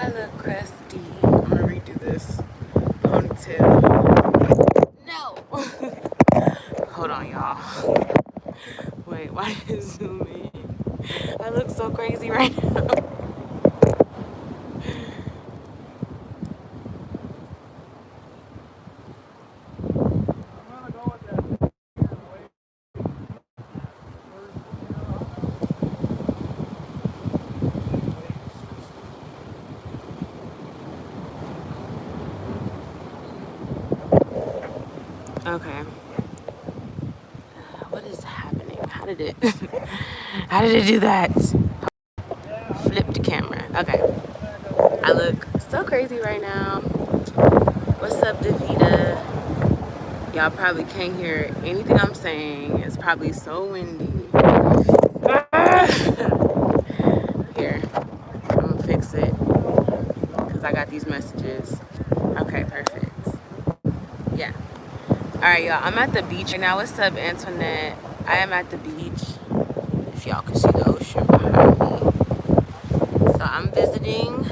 I look crusty. I'm gonna redo this ponytail. No. Hold on, y'all. Wait, why did it zoom in? I look so crazy right now. Okay. What is happening? How did it? How did it do that? Flip the camera. Okay. I look so crazy right now. What's up, Davita? Y'all probably can't hear anything I'm saying. It's probably so windy. Here, I'm gonna fix it because I got these messages. Okay, perfect. Yeah. All right, y'all. I'm at the beach right now. What's up, Antoinette? I am at the beach. If y'all can see the ocean behind me. So I'm visiting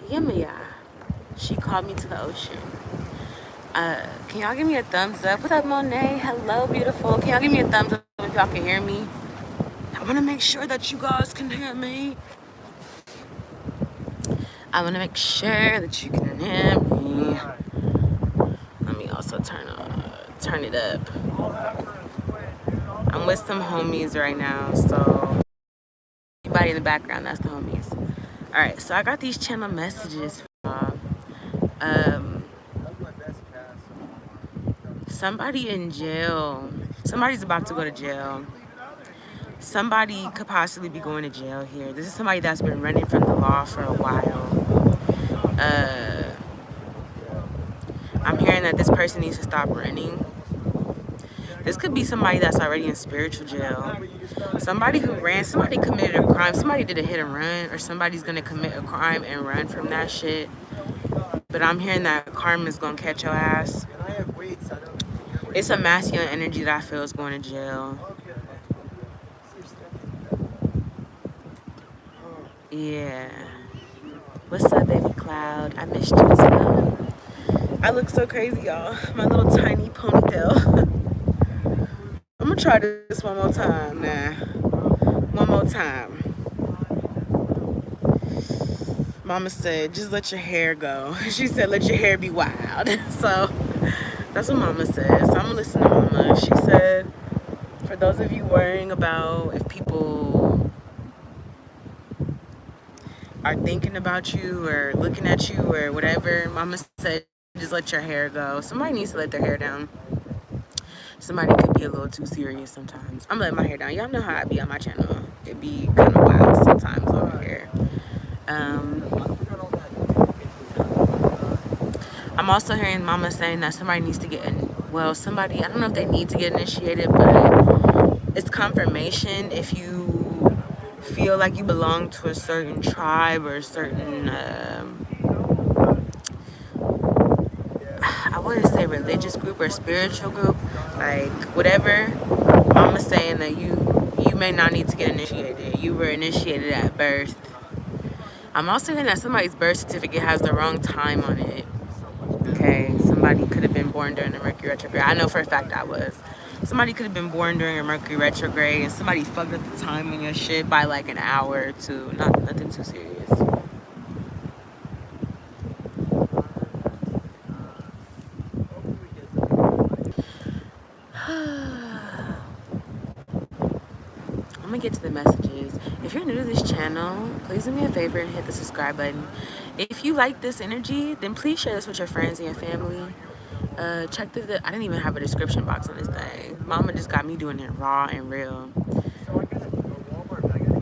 Yemaya. She called me to the ocean. Can y'all give me a thumbs up? What's up, Monet? Hello, beautiful. Can y'all give me a thumbs up if y'all can hear me? I want to make sure that you guys can hear me. I want to make sure that you can hear me. Let me also turn it up. I'm with some homies right now, so anybody in the background, that's the homies. All right, so I got these channel messages from somebody in jail. Somebody's about to go to jail. Somebody could possibly be going to jail here. This is somebody that's been running from the law for a while. I'm hearing that this person needs to stop running. This could be somebody that's already in spiritual jail. Somebody who ran, somebody committed a crime, somebody did a hit and run, or somebody's gonna commit a crime and run from that shit. But I'm hearing that karma's gonna catch your ass. It's a masculine energy that I feel is going to jail. Yeah. What's up, baby Cloud? I missed you as well. I look so crazy, y'all. My little tiny ponytail. I'm gonna try this one more time now. One more time. Mama said, just let your hair go. She said, let your hair be wild. So that's what Mama said. So I'm gonna listen to Mama. She said, for those of you worrying about if people are thinking about you or looking at you or whatever, Mama said, just let your hair go. Somebody needs to let their hair down. Somebody could be a little too serious sometimes. I'm letting my hair down. Y'all know how I be on my channel. It be kind of wild sometimes over here. I'm also hearing Mama saying that somebody needs to get in. Well, somebody, I don't know if they need to get initiated, but it's confirmation if you feel like you belong to a certain tribe or a certain, I wouldn't say religious group or spiritual group, like whatever. Mama's saying that you may not need to get initiated. You were initiated at birth. I'm also hearing that somebody's birth certificate has the wrong time on it. Okay, somebody could have been born during the Mercury retrograde. I know for a fact I was. Somebody could have been born during a Mercury retrograde and somebody fucked up the time on your shit by like an hour or two. Nothing too serious. I'm gonna get to the messages. If you're new to this channel, please do me a favor and hit the subscribe button. If you like this energy, then please share this with your friends and your family. Check I didn't even have a description box on this thing. Mama just got me doing it raw and real.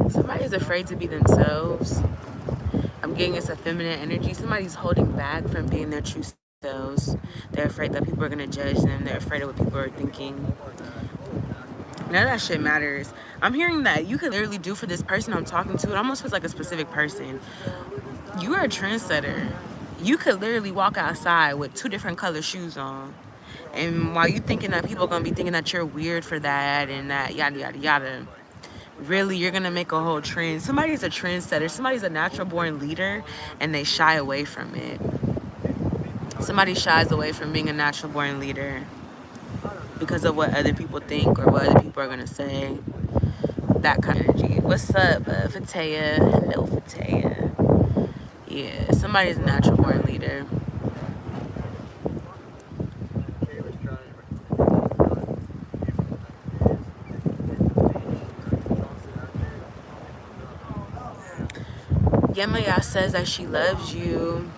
Somebody's afraid to be themselves. I'm getting it's a feminine energy. Somebody's holding back from being their true selves. They're afraid that people are gonna judge them. They're afraid of what people are thinking. None of that shit matters. I'm hearing that you could literally do for this person I'm talking to. It almost feels like a specific person. You are a trendsetter. You could literally walk outside with 2 different color shoes on. And while you thinking that people are going to be thinking that you're weird for that and that yada, yada, yada. really, you're gonna make a whole trend. Somebody's a trendsetter, somebody's a natural born leader, and they shy away from it. Somebody shies away from being a natural born leader because of what other people think or what other people are gonna say. That kind of energy. What's up, Fatea? Hello, Fatea. Yeah, somebody's a natural born leader. Yemaya says that she loves you.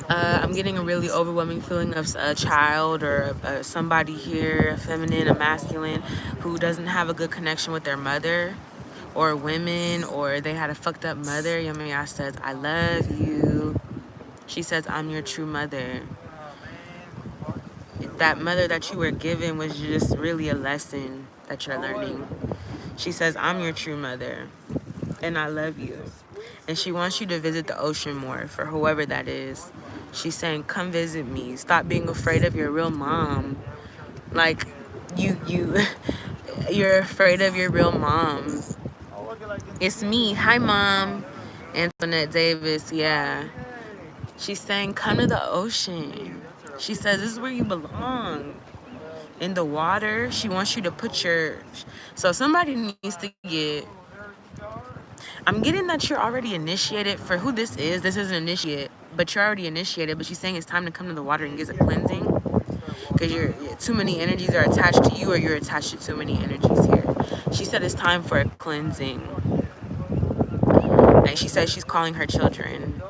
I'm getting a really overwhelming feeling of a child or somebody here, a feminine, a masculine, who doesn't have a good connection with their mother, or women, or they had a fucked up mother. Yemaya says, I love you. She says, I'm your true mother. That mother that you were given was just really a lesson that you're learning. She says, I'm your true mother, and I love you. And she wants you to visit the ocean more, for whoever that is. She's saying, come visit me. Stop being afraid of your real mom. Like, you're afraid of your real mom. It's me. Hi, Mom. Antoinette Davis, yeah. She's saying, come to the ocean. She says, this is where you belong. In the water. She wants you to put your... So somebody needs to get... I'm getting that you're already initiated. For who this is an initiate, but you're already initiated. But she's saying it's time to come to the water and get a cleansing, because too many energies are attached to you, or you're attached to too many energies here. She said it's time for a cleansing, and she said she's calling her children.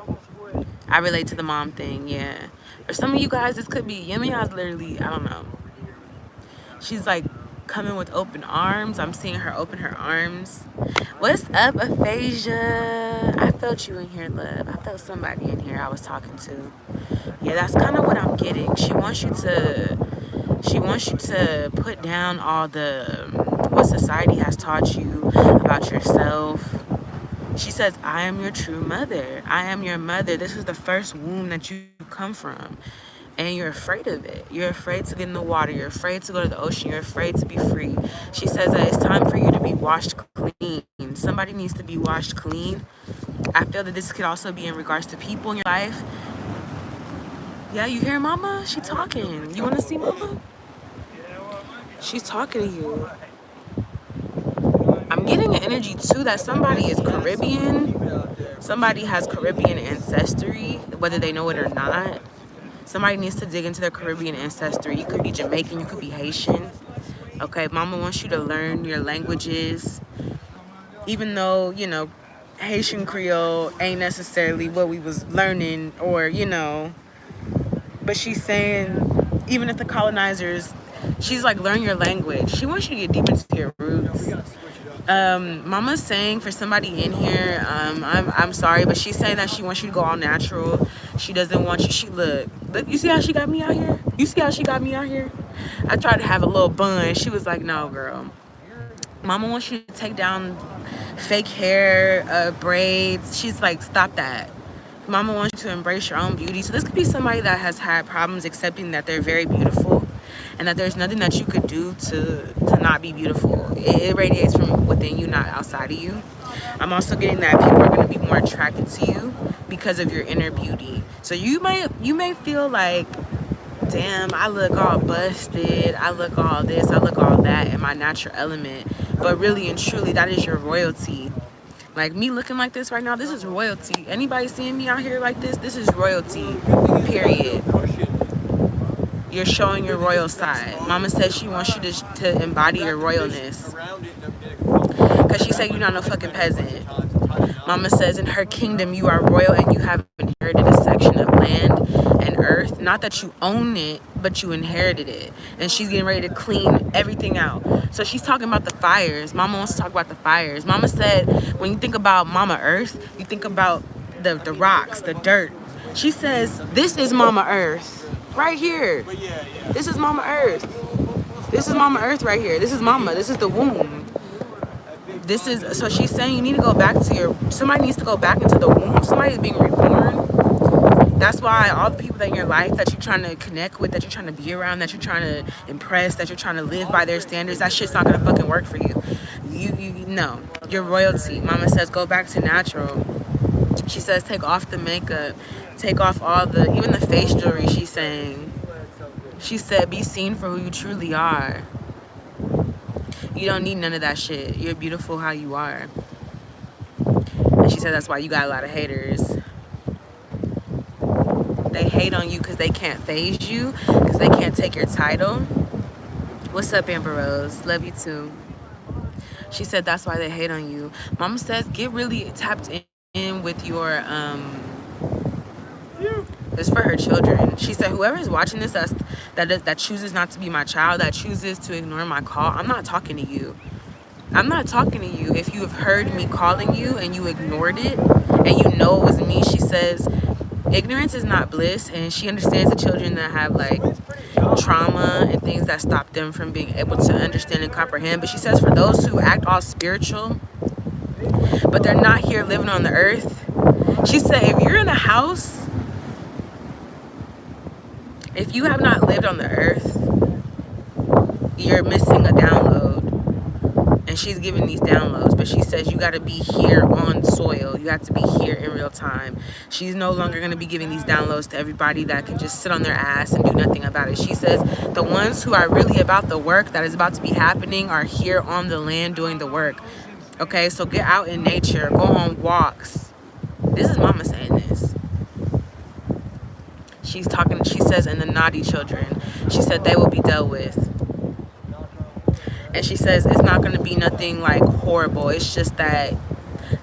I relate to the mom thing, yeah. For some of you guys, this could be Yemiya's literally, I don't know. She's like coming with open arms. I'm seeing her open her arms. What's up, Aphasia? I felt you in here, love. I felt somebody in here I was talking to. Yeah, that's kind of what I'm getting. She wants you to put down all the what society has taught you about yourself. She says, I am your true mother. I am your mother. This is the first womb that you come from. And you're afraid of it. You're afraid to get in the water. You're afraid to go to the ocean. You're afraid to be free. She says that it's time for you to be washed clean. Somebody needs to be washed clean. I feel that this could also be in regards to people in your life. Yeah, you hear Mama? She talking. You want to see Mama? She's talking to you. I'm getting an energy too that somebody is Caribbean. Somebody has Caribbean ancestry, whether they know it or not. Somebody needs to dig into their Caribbean ancestry. You could be Jamaican, you could be Haitian. Okay, Mama wants you to learn your languages. Even though, Haitian Creole ain't necessarily what we was learning, or, but she's saying, even if the colonizers, she's like, learn your language. She wants you to get deep into your roots. Mama's saying for somebody in here, I'm sorry, but she's saying that she wants you to go all natural. She doesn't want you. Look, you see how she got me out here? You see how she got me out here? I tried to have a little bun. She was like, no, girl. Mama wants you to take down fake hair, braids. She's like, stop that. Mama wants you to embrace your own beauty. So this could be somebody that has had problems accepting that they're very beautiful, and that there's nothing that you could do to not be beautiful. It radiates from within you, not outside of you. I'm also getting that people are going to be more attracted to you because of your inner beauty. So you may feel like, damn, I look all busted, I look all this, I look all that in my natural element. But really and truly, that is your royalty. Like me looking like this right now, this is royalty. Anybody seeing me out here like this is royalty, period. You're showing your royal side. Mama says she wants you to embody your royalness. Because she said you're not no fucking peasant. Mama says in her kingdom you are royal, and you have inherited a section of land and earth. Not that you own it, but you inherited it. And she's getting ready to clean everything out. So she's talking about the fires. Mama wants to talk about the fires. Mama said when you think about Mama Earth, you think about the rocks, the dirt. She says this is Mama Earth. Right here. This is Mama Earth. This is Mama Earth right here. This is Mama. This is the womb. So she's saying you need to go back to somebody needs to go back into the womb. Somebody's being reborn. That's why all the people that in your life that you're trying to connect with, that you're trying to be around, that you're trying to impress, that you're trying to live by their standards, that shit's not gonna fucking work for you. You no, you're royalty. Mama says go back to natural. She says take off the makeup, take off all the, even the face jewelry. She's saying. She said be seen for who you truly are. You don't need none of that shit. You're beautiful how you are. And she said that's why you got a lot of haters. They hate on you because they can't phase you, because they can't take your title. What's up, Amber Rose? Love you too. She said that's why they hate on you. Mama says get really tapped in with your it's for her children. She said whoever is watching this that chooses not to be my child, that chooses to ignore my call, I'm not talking to you. I'm not talking to you. If you have heard me calling you and you ignored it and you know it was me, she says ignorance is not bliss, and she understands the children that have like trauma and things that stop them from being able to understand and comprehend. But she says for those who act all spiritual but they're not here living on the earth, she said if you're in a house, if you have not lived on the earth, you're missing a download. And she's giving these downloads, but she says you got to be here on soil. You have to be here in real time. She's no longer going to be giving these downloads to everybody that can just sit on their ass and do nothing about it. She says the ones who are really about the work that is about to be happening are here on the land doing the work. Okay, so get out in nature, go on walks. This is Mama saying this. She's talking, she says, and the naughty children, she said they will be dealt with. And she says it's not going to be nothing like horrible. It's just that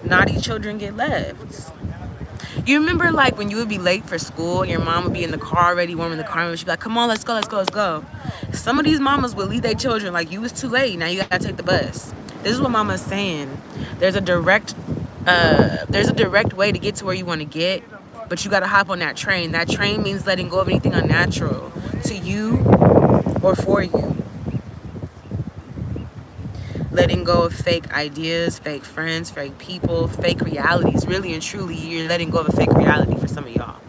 naughty children get left. You remember like when you would be late for school, your mom would be in the car already, warming the car, and she'd be like, come on, let's go, let's go, let's go. Some of these mamas would leave their children like you was too late. Now you got to take the bus. This is what Mama's saying. There's a direct way to get to where you want to get, but you got to hop on that train. That train means letting go of anything unnatural to you or for you. Letting go of fake ideas, fake friends, fake people, fake realities. Really and truly, you're letting go of a fake reality for some of y'all.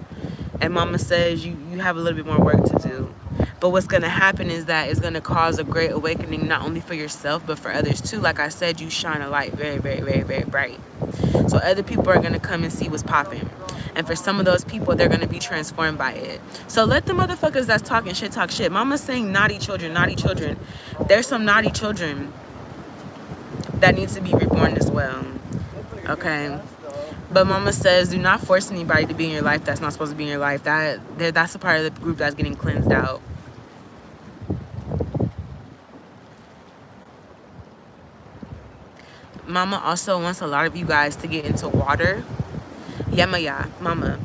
And Mama says you have a little bit more work to do. But what's going to happen is that it's going to cause a great awakening, not only for yourself, but for others too. Like I said, you shine a light very, very, very, very bright. So other people are going to come and see what's popping. And for some of those people, they're going to be transformed by it. So let the motherfuckers that's talking shit talk shit. Mama's saying naughty children, naughty children. There's some naughty children that needs to be reborn as well. Okay, but Mama says do not force anybody to be in your life that's not supposed to be in your life. That's a part of the group that's getting cleansed out. Mama also wants a lot of you guys to get into water. Yemaya, Mama,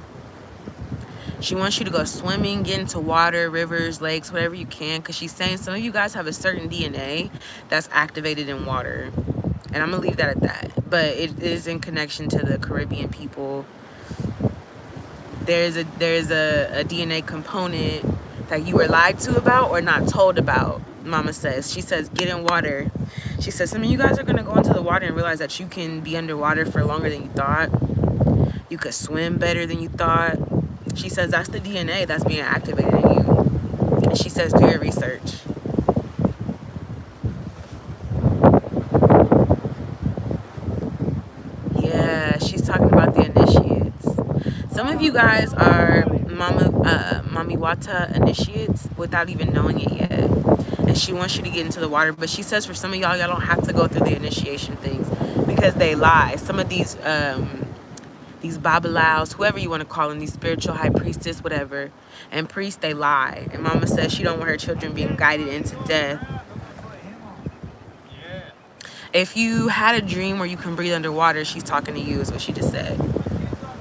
she wants you to go swimming, get into water, rivers, lakes, whatever you can, because she's saying some of you guys have a certain DNA that's activated in water. And I'm going to leave that at that. But it is in connection to the Caribbean people. There's a DNA component that you were lied to about or not told about, Mama says. She says, get in water. She says, some of you guys are going to go into the water and realize that you can be underwater for longer than you thought. You could swim better than you thought. She says, that's the DNA that's being activated in you. And she says, do your research. She's talking about the initiates. Some of you guys are Mami Wata initiates without even knowing it yet. And she wants you to get into the water. But she says for some of y'all don't have to go through the initiation things because they lie. Some of these babalaos, whoever you want to call them, these spiritual high priestess, whatever, and priests, they lie. And Mama says she don't want her children being guided into death. If you had a dream where you can breathe underwater, she's talking to you is what she just said.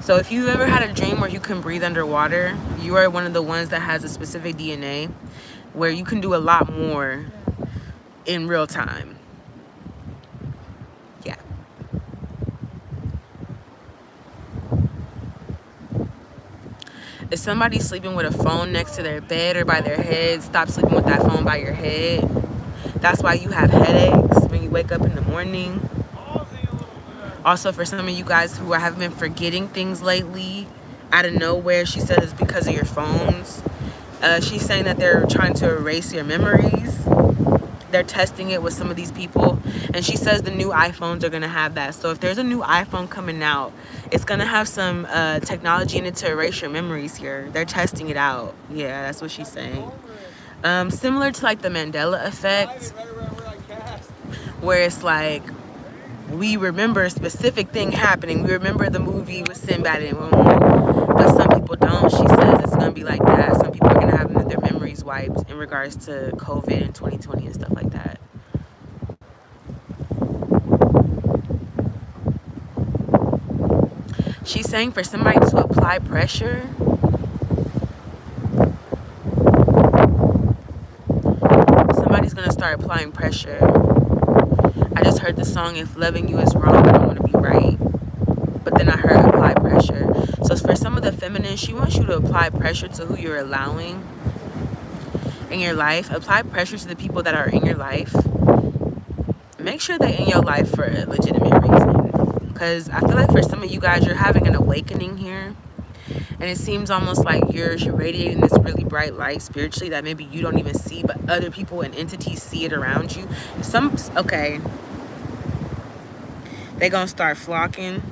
So if you've ever had a dream where you can breathe underwater, you are one of the ones that has a specific DNA where you can do a lot more in real time. Yeah. If somebody's sleeping with a phone next to their bed or by their head, stop sleeping with that phone by your head. That's why you have headaches when you wake up in the morning. Also, for some of you guys who have been forgetting things lately out of nowhere, she said it's because of your phones. She's saying that they're trying to erase your memories. they're testing it with some of these people, and she says the new iPhones are gonna have that. So if there's a new iPhone coming out, it's gonna have some technology in it to erase your memories here. They're testing it out. Yeah, that's what she's saying. Similar to like the Mandela effect, where it's like we remember a specific thing happening. We remember the movie with Sinbad and but some people don't. She says it's gonna be like that. Some people are gonna have their memories wiped in regards to COVID and 2020 and stuff like that. She's saying for somebody to apply pressure, somebody's gonna start applying pressure. I just heard the song "If Loving You Is Wrong, I Don't Want to Be Right," but then I heard apply pressure. So for some of the feminine, she wants you to apply pressure to who you're allowing in your life. Apply pressure to the people that are in your life. Make sure they're in your life for a legitimate reason, because I feel like for some of you guys, you're having an awakening here, and it seems almost like you're radiating this really bright light spiritually that maybe you don't even see, but other people and entities see it around you. Okay, they're gonna start flocking.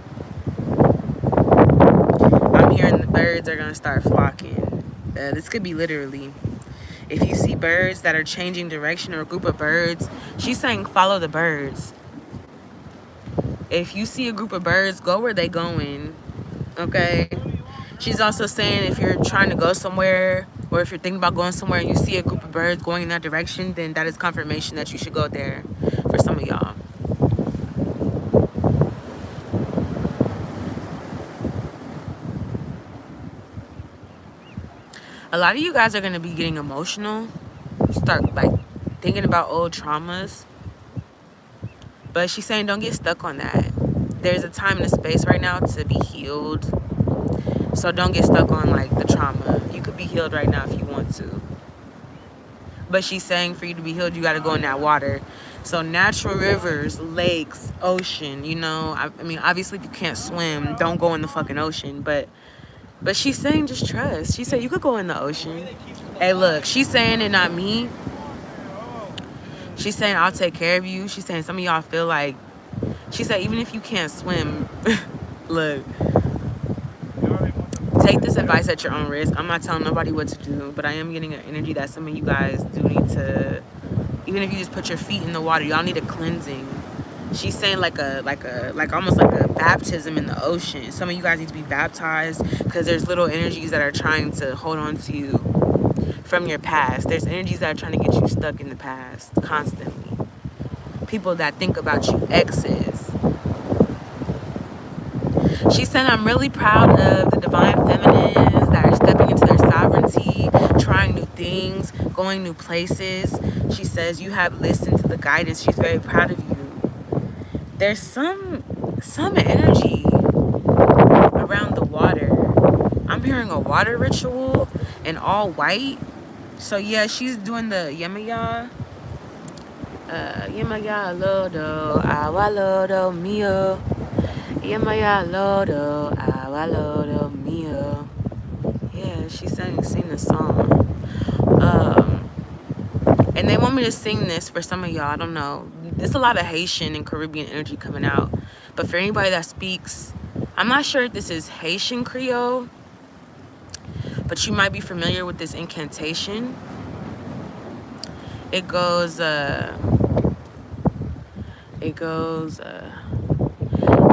I'm hearing the birds are gonna start flocking. This could be literally. If you see birds that are changing direction, or a group of birds, she's saying follow the birds. If you see a group of birds, go where they going, okay? She's also saying if you're trying to go somewhere, or if you're thinking about going somewhere and you see a group of birds going in that direction, then that is confirmation that you should go there for some of y'all. A lot of you guys are going to be getting emotional, start like thinking about old traumas. But she's saying don't get stuck on that. There's a time and a space right now to be healed. So don't get stuck on like the trauma. You could be healed right now if you want to. But she's saying for you to be healed, you got to go in that water. So natural rivers, lakes, ocean, you know. I mean, obviously if you can't swim, don't go in the fucking ocean. But she's saying just trust. She said you could go in the ocean. Hey, look, she's saying it, not me. She's saying I'll take care of you. She's saying some of y'all feel like, she said even if you can't swim, look, take this advice at your own risk. I'm not telling nobody what to do, but I am getting an energy that some of you guys do need to, even if you just put your feet in the water, y'all need a cleansing. She's saying like almost like a baptism in the ocean. Some of you guys need to be baptized because there's little energies that are trying to hold on to you from your past. There's energies that are trying to get you stuck in the past constantly. People that think about you, exes. She said, I'm really proud of the divine feminines that are stepping into their sovereignty, trying new things, going new places. She says, you have listened to the guidance. She's very proud of you. There's some energy around the water. I'm hearing a water ritual in all white. So yeah, she's doing the Yemaya. Yemaya lodo, awa lodo mio. Yemaya lodo, awa lodo mio. Yeah, she's sing the song. And they want me to sing this for some of y'all. I don't know. There's a lot of Haitian and Caribbean energy coming out. But for anybody that speaks, I'm not sure if this is Haitian Creole, but you might be familiar with this incantation. It goes,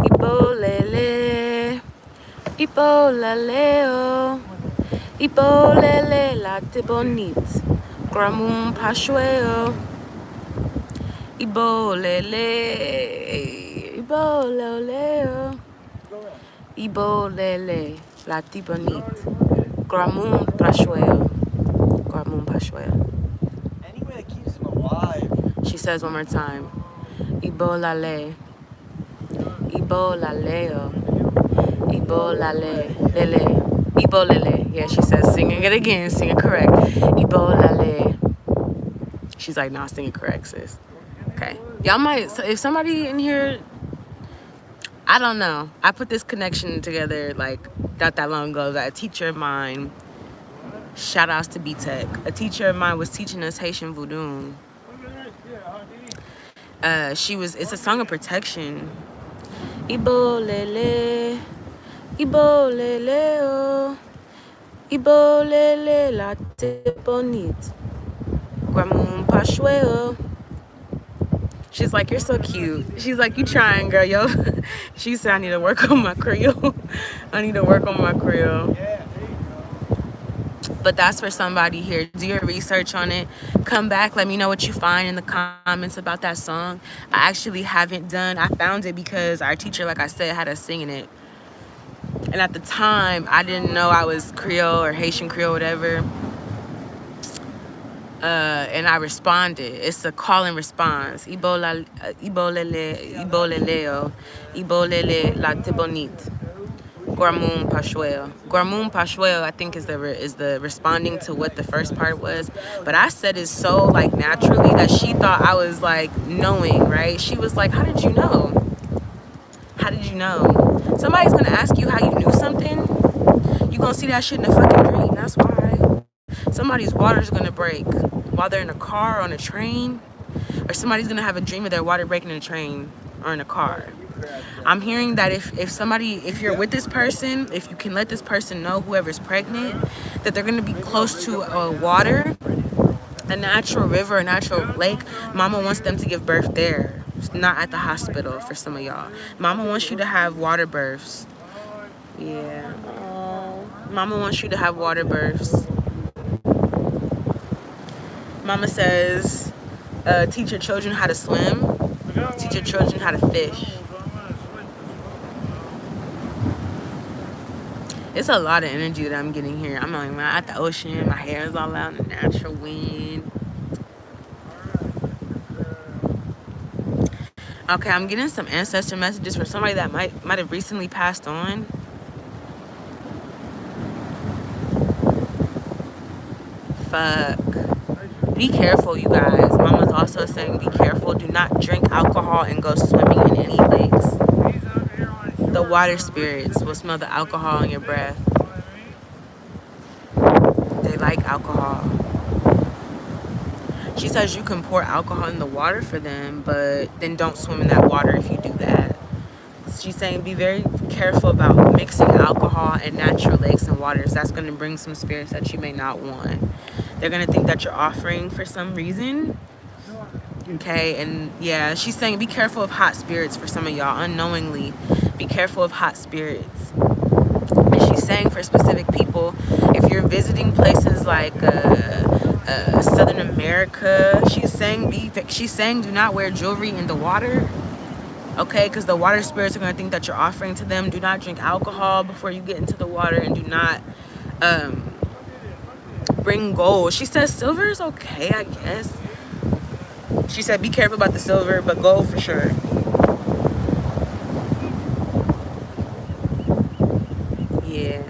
Ibolele, Ibolaleo, Ibolele la tibonite, Gramum Pashueo, Ibolele, Iboleleo, Ibolele la tibonite, Gramum Pashueo, Gramum Pashueo. Anyway that keeps him alive. She says one more time, Ibolale, Ibolaleo, Ibolale, lele, Ibolele. Yeah, she says, singing it again, sing it correct. Ibolale. She's like, nah, sing it correct, sis. Okay. Y'all might, if somebody in here, I don't know. I put this connection together like not that long ago. That a teacher of mine, shout outs to B-Tech. A teacher of mine was teaching us Haitian voodoo. It's a song of protection. Ibolele, Ibolele, oh, Ibolele la te bonite, Guamum Pashweo. She's like, you're so cute. She's like, you trying, girl, yo. She said, I need to work on my Creole. I need to work on my Creole. But that's for somebody here. Do your research on it. Come back. Let me know what you find in the comments about that song. I actually haven't done. I found it because our teacher, like I said, had us singing it. And at the time, I didn't know I was Creole or Haitian Creole, whatever. And I responded. It's a call and response. Ibolele, Iboleleo, Ibolele la te bonite. Guamun Pashuel. Guamun Pashuel, I think, is the responding to what the first part was. But I said it so like naturally that she thought I was like knowing, right? She was like, how did you know? How did you know? Somebody's gonna ask you how you knew something. You gonna see that shit in a fucking dream. That's why. Somebody's water's gonna break while they're in a car or on a train. Or somebody's gonna have a dream of their water breaking in a train or in a car. I'm hearing that if you're with this person, if you can let this person know, whoever's pregnant, that they're gonna be close to water, a natural river, a natural lake. Mama wants them to give birth there, not at the hospital for some of y'all. Mama wants you to have water births. Yeah. Oh. Mama wants you to have water births. Mama says, teach your children how to swim. Teach your children how to fish. It's a lot of energy that I'm getting here. I'm like, at the ocean. My hair is all out in the natural wind. Okay, I'm getting some ancestor messages from somebody that might have recently passed on. Fuck. Be careful, you guys. Mama's also saying be careful. Do not drink alcohol and go swimming in any lakes. The water spirits will smell the alcohol in your breath. They like alcohol. She says you can pour alcohol in the water for them, but then don't swim in that water if you do that. She's saying be very careful about mixing alcohol and natural lakes and waters. That's going to bring some spirits that you may not want. They're going to think that you're offering for some reason. Okay, and yeah, she's saying be careful of hot spirits for some of y'all unknowingly. Be careful of hot spirits. And she's saying for specific people, if you're visiting places like Southern America, she's saying do not wear jewelry in the water. Okay, because the water spirits are going to think that you're offering to them. Do not drink alcohol before you get into the water, and do not bring gold. She says silver is okay, I guess. She said be careful about the silver, but gold for sure. Yeah.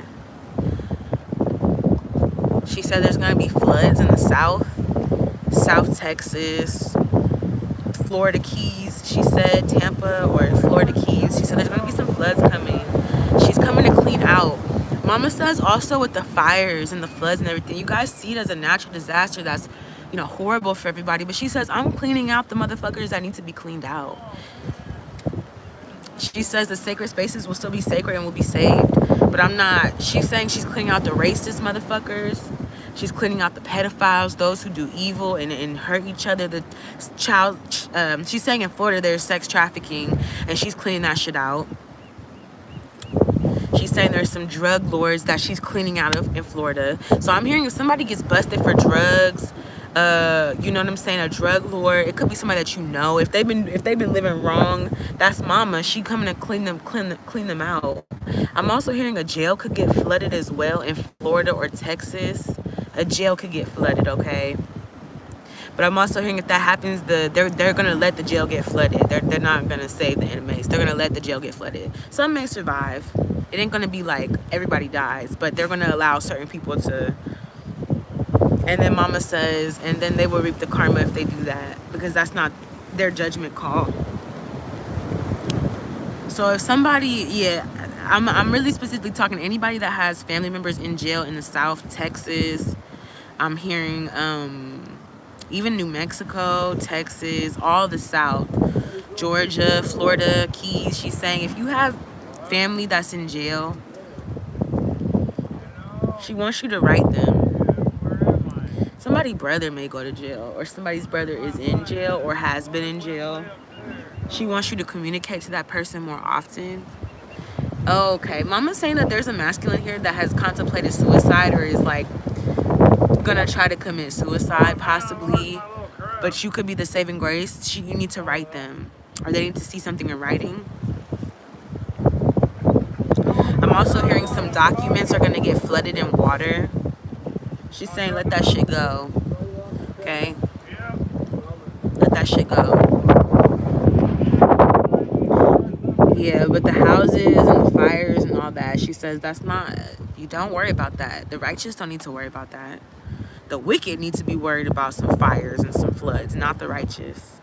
She said there's going to be floods in the South Texas, Florida Keys. She said Tampa or Florida Keys. She said there's going to be some floods coming. She's coming to clean out. Mama says also with the fires and the floods and everything, you guys see it as a natural disaster that's, horrible for everybody. But she says, I'm cleaning out the motherfuckers that need to be cleaned out. She says the sacred spaces will still be sacred and will be saved. But I'm not. She's saying she's cleaning out the racist motherfuckers. She's cleaning out the pedophiles, those who do evil and hurt each other. The child, she's saying in Florida there's sex trafficking, and she's cleaning that shit out. She's saying there's some drug lords that she's cleaning out of in Florida. So I'm hearing if somebody gets busted for drugs, you know what I'm saying, a drug lord, it could be somebody that you know. If they've been living wrong, that's mama. She coming to clean them out. I'm also hearing a jail could get flooded as well in Florida or Texas. A jail could get flooded, okay? But I'm also hearing if that happens, they're gonna let the jail get flooded. They're not gonna save the inmates. They're gonna let the jail get flooded. Some may survive. It ain't gonna be like everybody dies, but they're gonna allow certain people to. And then mama says, and then they will reap the karma if they do that, because that's not their judgment call. So if somebody, yeah, I'm really specifically talking to anybody that has family members in jail in the South, Texas. I'm hearing Even New Mexico, Texas, all the South, Georgia, Florida, Keys. She's saying if you have family that's in jail, she wants you to write them. Somebody's brother may go to jail, or somebody's brother is in jail or has been in jail. She wants you to communicate to that person more often. Okay, Mama's saying that there's a masculine here that has contemplated suicide or is like gonna try to commit suicide possibly, but you could be the saving grace. You need to write them, or they need to see something in writing. I'm also hearing some documents are gonna get flooded in water. She's saying let that shit go. Okay, let that shit go. Yeah, but the houses and the fires and all that, she says that's not, you don't worry about that. The righteous don't need to worry about that. The wicked need to be worried about some fires and some floods, not the righteous.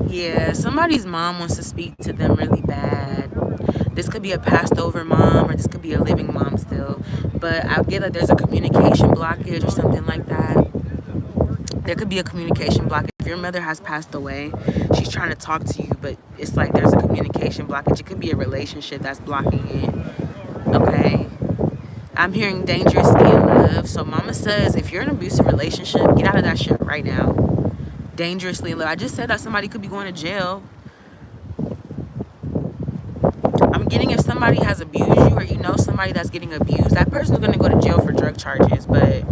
Yeah, somebody's mom wants to speak to them really bad. This could be a passed over mom, or this could be a living mom still. But I get that there's a communication blockage or something like that. There could be a communication blockage. If your mother has passed away, she's trying to talk to you, but it's like there's a communication blockage. It could be a relationship that's blocking it. Okay. I'm hearing dangerously in love. So mama says if you're in an abusive relationship, get out of that shit right now. Dangerously in love. I just said that somebody could be going to jail. I'm getting if somebody has abused you, or you know somebody that's getting abused, that person's going to go to jail for drug charges, but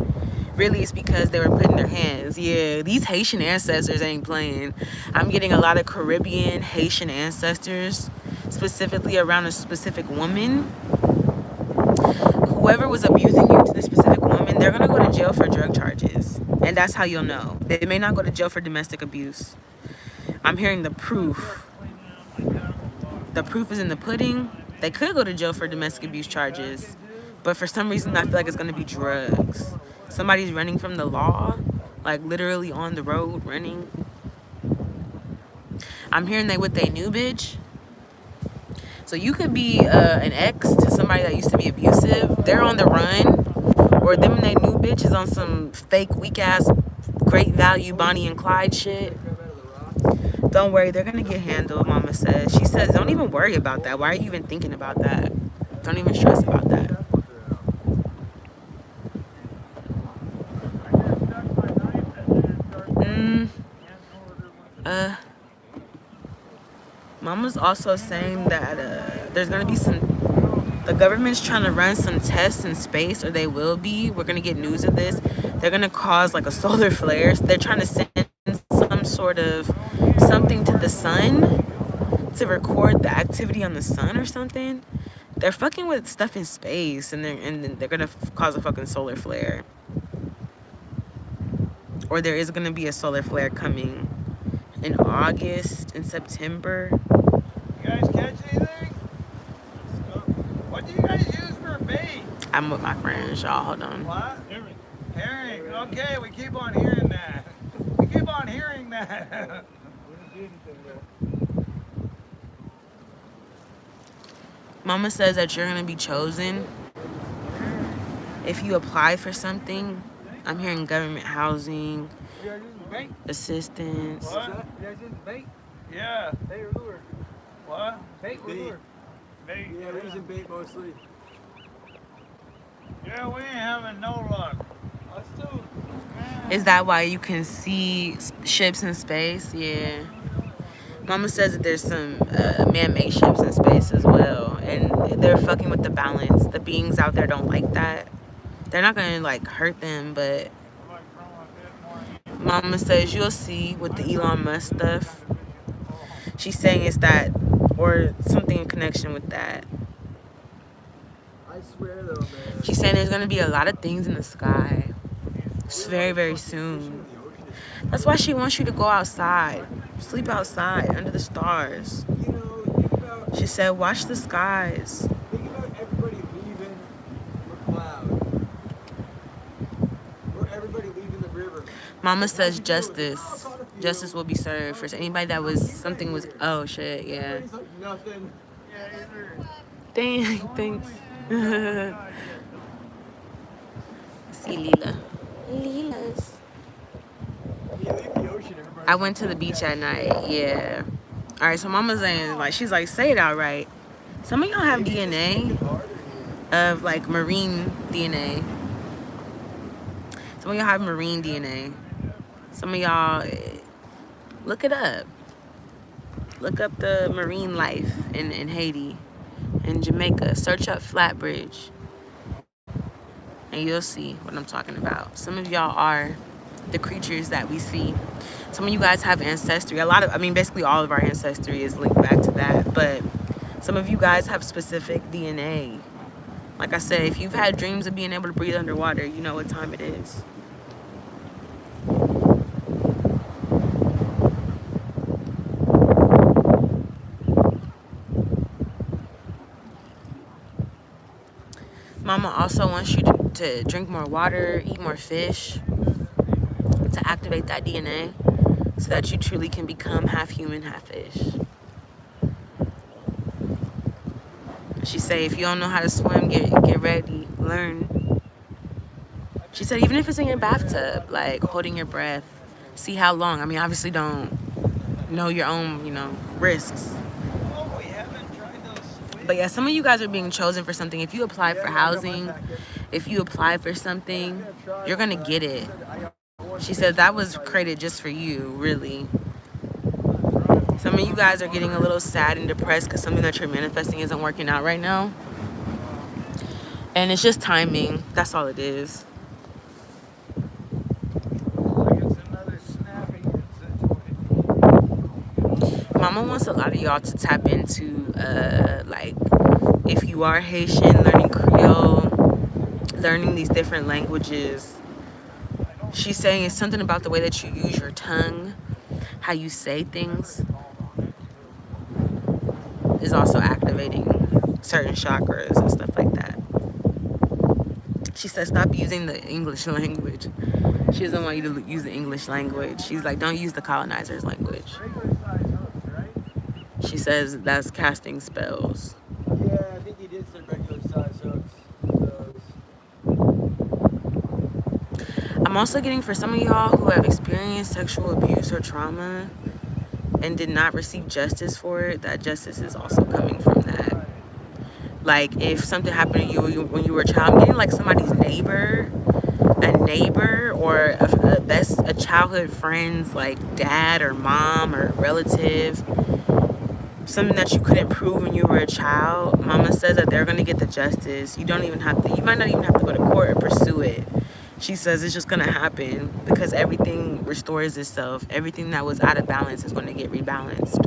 really it's because they were put in their hands. Yeah, these Haitian ancestors ain't playing. I'm getting a lot of Caribbean Haitian ancestors, specifically around a specific woman. Whoever was abusing you to this specific woman, they're gonna go to jail for drug charges, and that's how you'll know. They may not go to jail for domestic abuse. I'm hearing the proof. The proof is in the pudding. They could go to jail for domestic abuse charges, but for some reason I feel like it's gonna be drugs. Somebody's running from the law, like literally on the road running. I'm hearing they with their new bitch. So you could be an ex to somebody that used to be abusive. They're on the run, or them and they new bitch is on some fake weak ass great value Bonnie and Clyde shit. Don't worry, they're gonna get handled, mama says. She says don't even worry about that. Why are you even thinking about that? Don't even stress about that. Mama's also saying that there's gonna be the government's trying to run some tests in space, or they will be. We're gonna get news of this. They're gonna cause like a solar flare. So they're trying to send some sort of something to the sun to record the activity on the sun or something. They're fucking with stuff in space, and they're gonna cause a fucking solar flare. Or there is gonna be a solar flare coming in August, in September. You guys catch anything? What do you guys use for bait? I'm with my friends, y'all. Hold on. What? Herring. Herring. Okay, we keep on hearing that. We keep on hearing that. Mama says that you're gonna be chosen if you apply for something. I'm hearing government housing, assistance. What? You guys use bait? Yeah. Bait or lure? What? Bait or lure? Bait. Yeah, we're using bait mostly. Yeah, we ain't having no luck. Us too. Is that why you can see ships in space? Yeah. Mama says that there's some man-made ships in space as well, and they're fucking with the balance. The beings out there don't like that. They're not gonna like hurt them, but Mama says you'll see with the Elon Musk stuff. She's saying it's that, or something in connection with that. I swear though, man. She's saying there's gonna be a lot of things in the sky. It's very, very soon. That's why she wants you to go outside. Sleep outside under the stars. You know, think about. She said, watch the skies. Think about everybody leaving McLeod. Or everybody leaving the river. Mama says justice. Justice will be served for anybody that was, something was, oh shit, yeah. Nothing. Dang, thanks. see Leela. Leela's. I went to the beach at night. Yeah. All right. So Mama's saying, like, she's like, say it out right. Some of y'all have DNA of like marine DNA. Some of y'all have marine DNA. Some of y'all, look it up. Look up the marine life in Haiti and Jamaica. Search up Flatbridge. And you'll see what I'm talking about. Some of y'all are the creatures that we see. Some of you guys have ancestry. Basically all of our ancestry is linked back to that. But some of you guys have specific DNA. Like I said, if you've had dreams of being able to breathe underwater, you know what time it is. Mama also wants you to drink more water, eat more fish, to activate that DNA so that you truly can become half human, half fish. She said, if you don't know how to swim, get ready, learn. She said, even if it's in your bathtub, like holding your breath, see how long. I mean, obviously don't know your own, risks. But yeah, some of you guys are being chosen for something. If you apply for housing, if you apply for something, you're going to get it. She said that was created just for you, really. Some of you guys are getting a little sad and depressed because something that you're manifesting isn't working out right now. And it's just timing. That's all it is. Mama wants a lot of y'all to tap into, like, if you are Haitian, learning Creole, learning these different languages. She's saying it's something about the way that you use your tongue, how you say things, is also activating certain chakras and stuff like that. She says stop using the English language. She doesn't want you to use the English language. She's like, don't use the colonizer's language. She says that's casting spells. Yeah, I think he did some regular size hooks. I'm also getting for some of y'all who have experienced sexual abuse or trauma and did not receive justice for it, that justice is also coming from that. Like if something happened to you when you were a child, I'm getting like somebody's neighbor, or a childhood friend's like dad or mom or relative, something that you couldn't prove when you were a child. Mama says that they're going to get the justice. You might not even have to go to court or pursue it. She says it's just going to happen because everything restores itself. Everything that was out of balance is going to get rebalanced.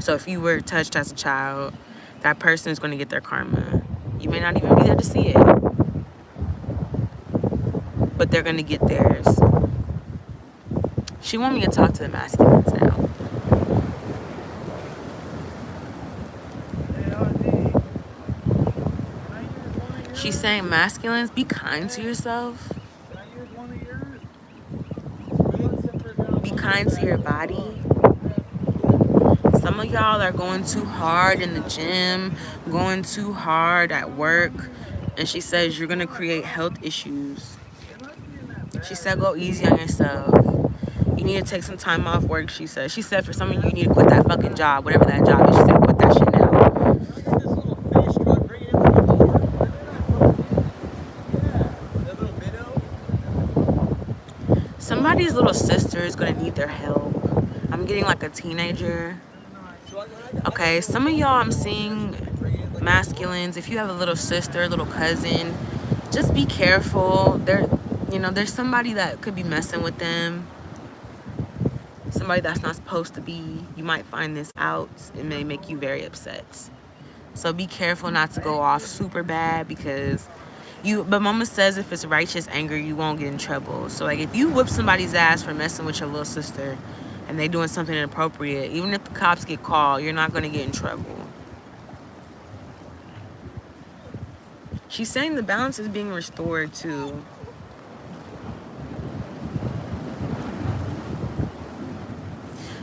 So if you were touched as a child, that person is going to get their karma. You may not even be there to see it, but they're going to get theirs. She wants me to talk to the masculines now. She's saying, masculines, be kind to yourself. Be kind to your body. Some of y'all are going too hard in the gym, going too hard at work. And she says you're going to create health issues. She said go easy on yourself. You need to take some time off work, she said. She said for some of you, you need to quit that fucking job, whatever that job is. She said quit that shit now. Somebody's little sister is going to need their help. I'm getting like a teenager. Okay, some of y'all I'm seeing masculines. If you have a little sister, little cousin, just be careful. There's somebody that could be messing with them. Somebody that's not supposed to be. You might find this out. It may make you very upset. So be careful not to go off super bad because but Mama says if it's righteous anger, you won't get in trouble. So like if you whip somebody's ass for messing with your little sister and they doing something inappropriate, even if the cops get called, you're not going to get in trouble. She's saying the balance is being restored too.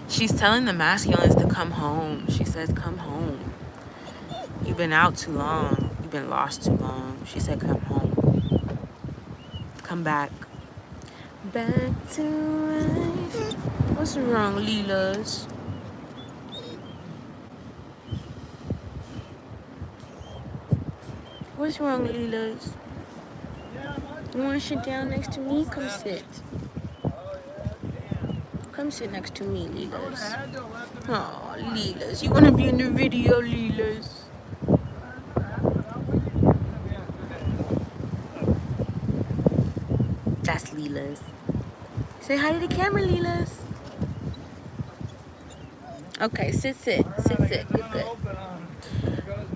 She's telling the masculines to come home. She says, come home. You've been out too long. You've been lost too long. She said, come home. come back. Back to life. What's wrong, Leela's? What's wrong, Leela's? You want to sit down next to me? Come sit. Come sit next to me, Leela's. Oh, Leela's. You want to be in the video, Leela's? That's Leela's. Say hi to the camera, Leela's. Okay, sit. Good.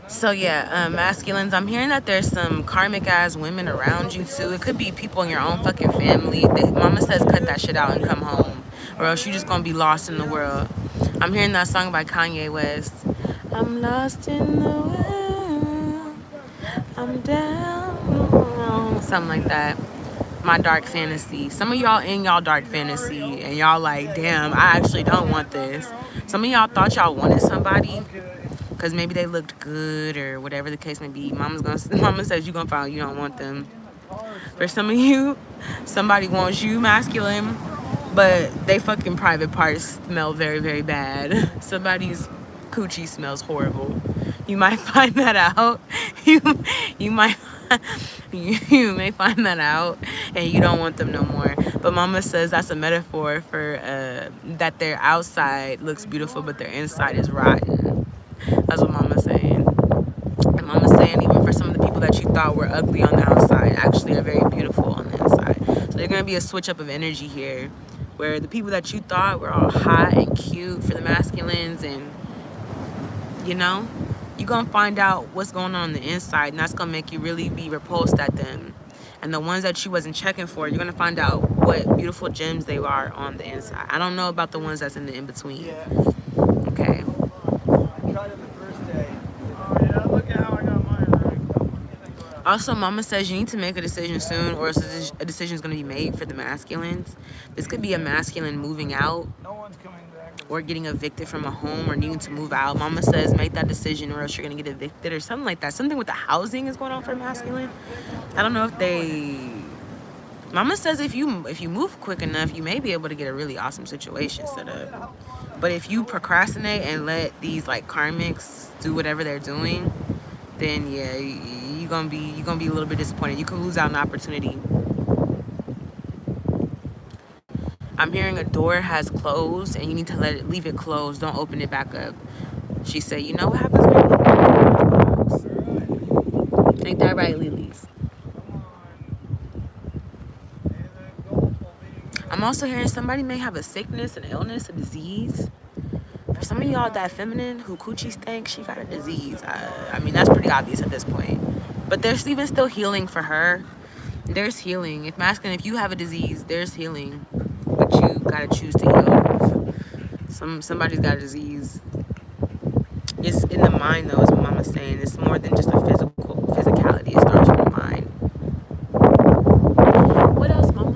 So yeah, masculines, I'm hearing that there's some karmic ass women around you too. It could be people in your own fucking family. Mama says cut that shit out and come home, or else you just gonna be lost in the world. I'm hearing that song by Kanye West. I'm lost in the world. I'm down. Something like that. My dark fantasy. Some of y'all in y'all dark fantasy and y'all like, damn, I actually don't want this. Some of y'all thought y'all wanted somebody because maybe they looked good or whatever the case may be. Mama says you gonna find out you don't want them. For some of you, somebody wants you, masculine, but they fucking private parts smell very, very bad. Somebody's coochie smells horrible. You might find that out. You might you may find that out and you don't want them no more. But mama says that's a metaphor for that their outside looks beautiful but their inside is rotten. That's what mama's saying. And mama's saying even for some of the people that you thought were ugly on the outside actually are very beautiful on the inside. So there's gonna be a switch up of energy here where the people that you thought were all hot and cute for the masculines, and you know, you're gonna find out what's going on the inside, and that's gonna make you really be repulsed at them. And the ones that you wasn't checking for, you're gonna find out what beautiful gems they are on the inside. I don't know about the ones that's in the in-between. Okay. Also, mama says you need to make a decision soon, or else a decision is going to be made for the masculines. This could be a masculine moving out or getting evicted from a home or needing to move out. Mama says make that decision or else you're going to get evicted or something like that. Something with the housing is going on for masculine. I don't know if they... Mama says if you move quick enough, you may be able to get a really awesome situation set up. But if you procrastinate and let these like karmics do whatever they're doing, then yeah, you're gonna be a little bit disappointed. You could lose out an opportunity. I'm hearing a door has closed and you need to leave it closed. Don't open it back up. She said, you know what happens when you open it? Ain't that right, Lilies? I'm also hearing somebody may have a sickness, an illness, a disease. For some of y'all that feminine who coochie stinks, she got a disease. I mean, that's pretty obvious at this point. But there's even still healing for her. There's healing. If masculine, if you have a disease, there's healing. But you gotta choose to heal. Somebody's got a disease. It's in the mind though, is what mama's saying. It's more than just a physicality. It starts from the mind. What else, mama?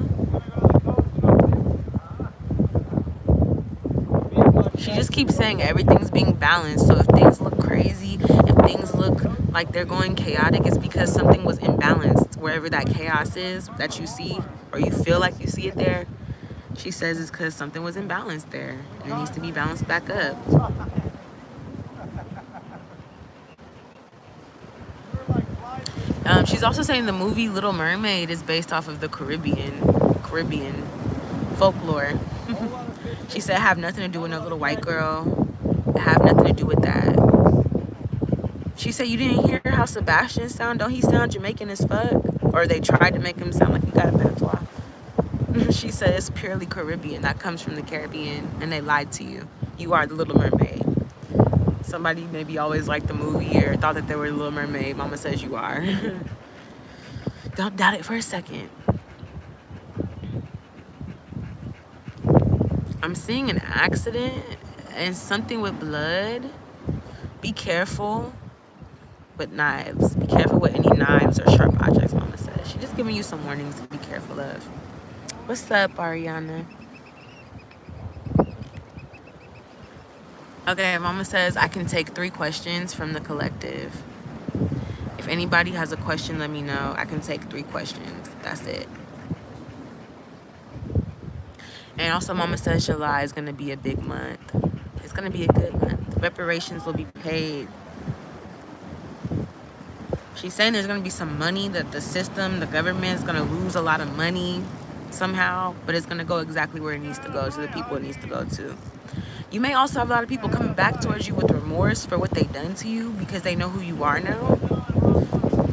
She just keeps saying everything's being balanced. So if things look crazy, if things look like they're going chaotic, it's because something was imbalanced. Wherever that chaos is that you see, or you feel like you see it there, she says it's because something was imbalanced there and it needs to be balanced back up. She's also saying the movie Little Mermaid is based off of the Caribbean folklore. She said, have nothing to do with no little white girl. It have nothing to do with that. She said, you didn't hear how Sebastian sound? Don't he sound Jamaican as fuck? Or they tried to make him sound like he got a patois. She said, it's purely Caribbean. That comes from the Caribbean. And they lied to you. You are the Little Mermaid. Somebody maybe always liked the movie or thought that they were the Little Mermaid. Mama says you are. Don't doubt it for a second. I'm seeing an accident and something with blood. Be careful with knives. Be careful with any knives or sharp objects, mama says. She's just giving you some warnings to be careful of. What's up, Ariana? Okay, mama says I can take 3 questions from the collective. If anybody has a question, let me know. I can take 3 questions. That's it. And also, Mama says July is going to be a big month. It's going to be a good month. Reparations will be paid. She's saying there's going to be some money that the system, the government is going to lose a lot of money somehow, but it's going to go exactly where it needs to go, to the people it needs to go to. You may also have a lot of people coming back towards you with remorse for what they've done to you because they know who you are now.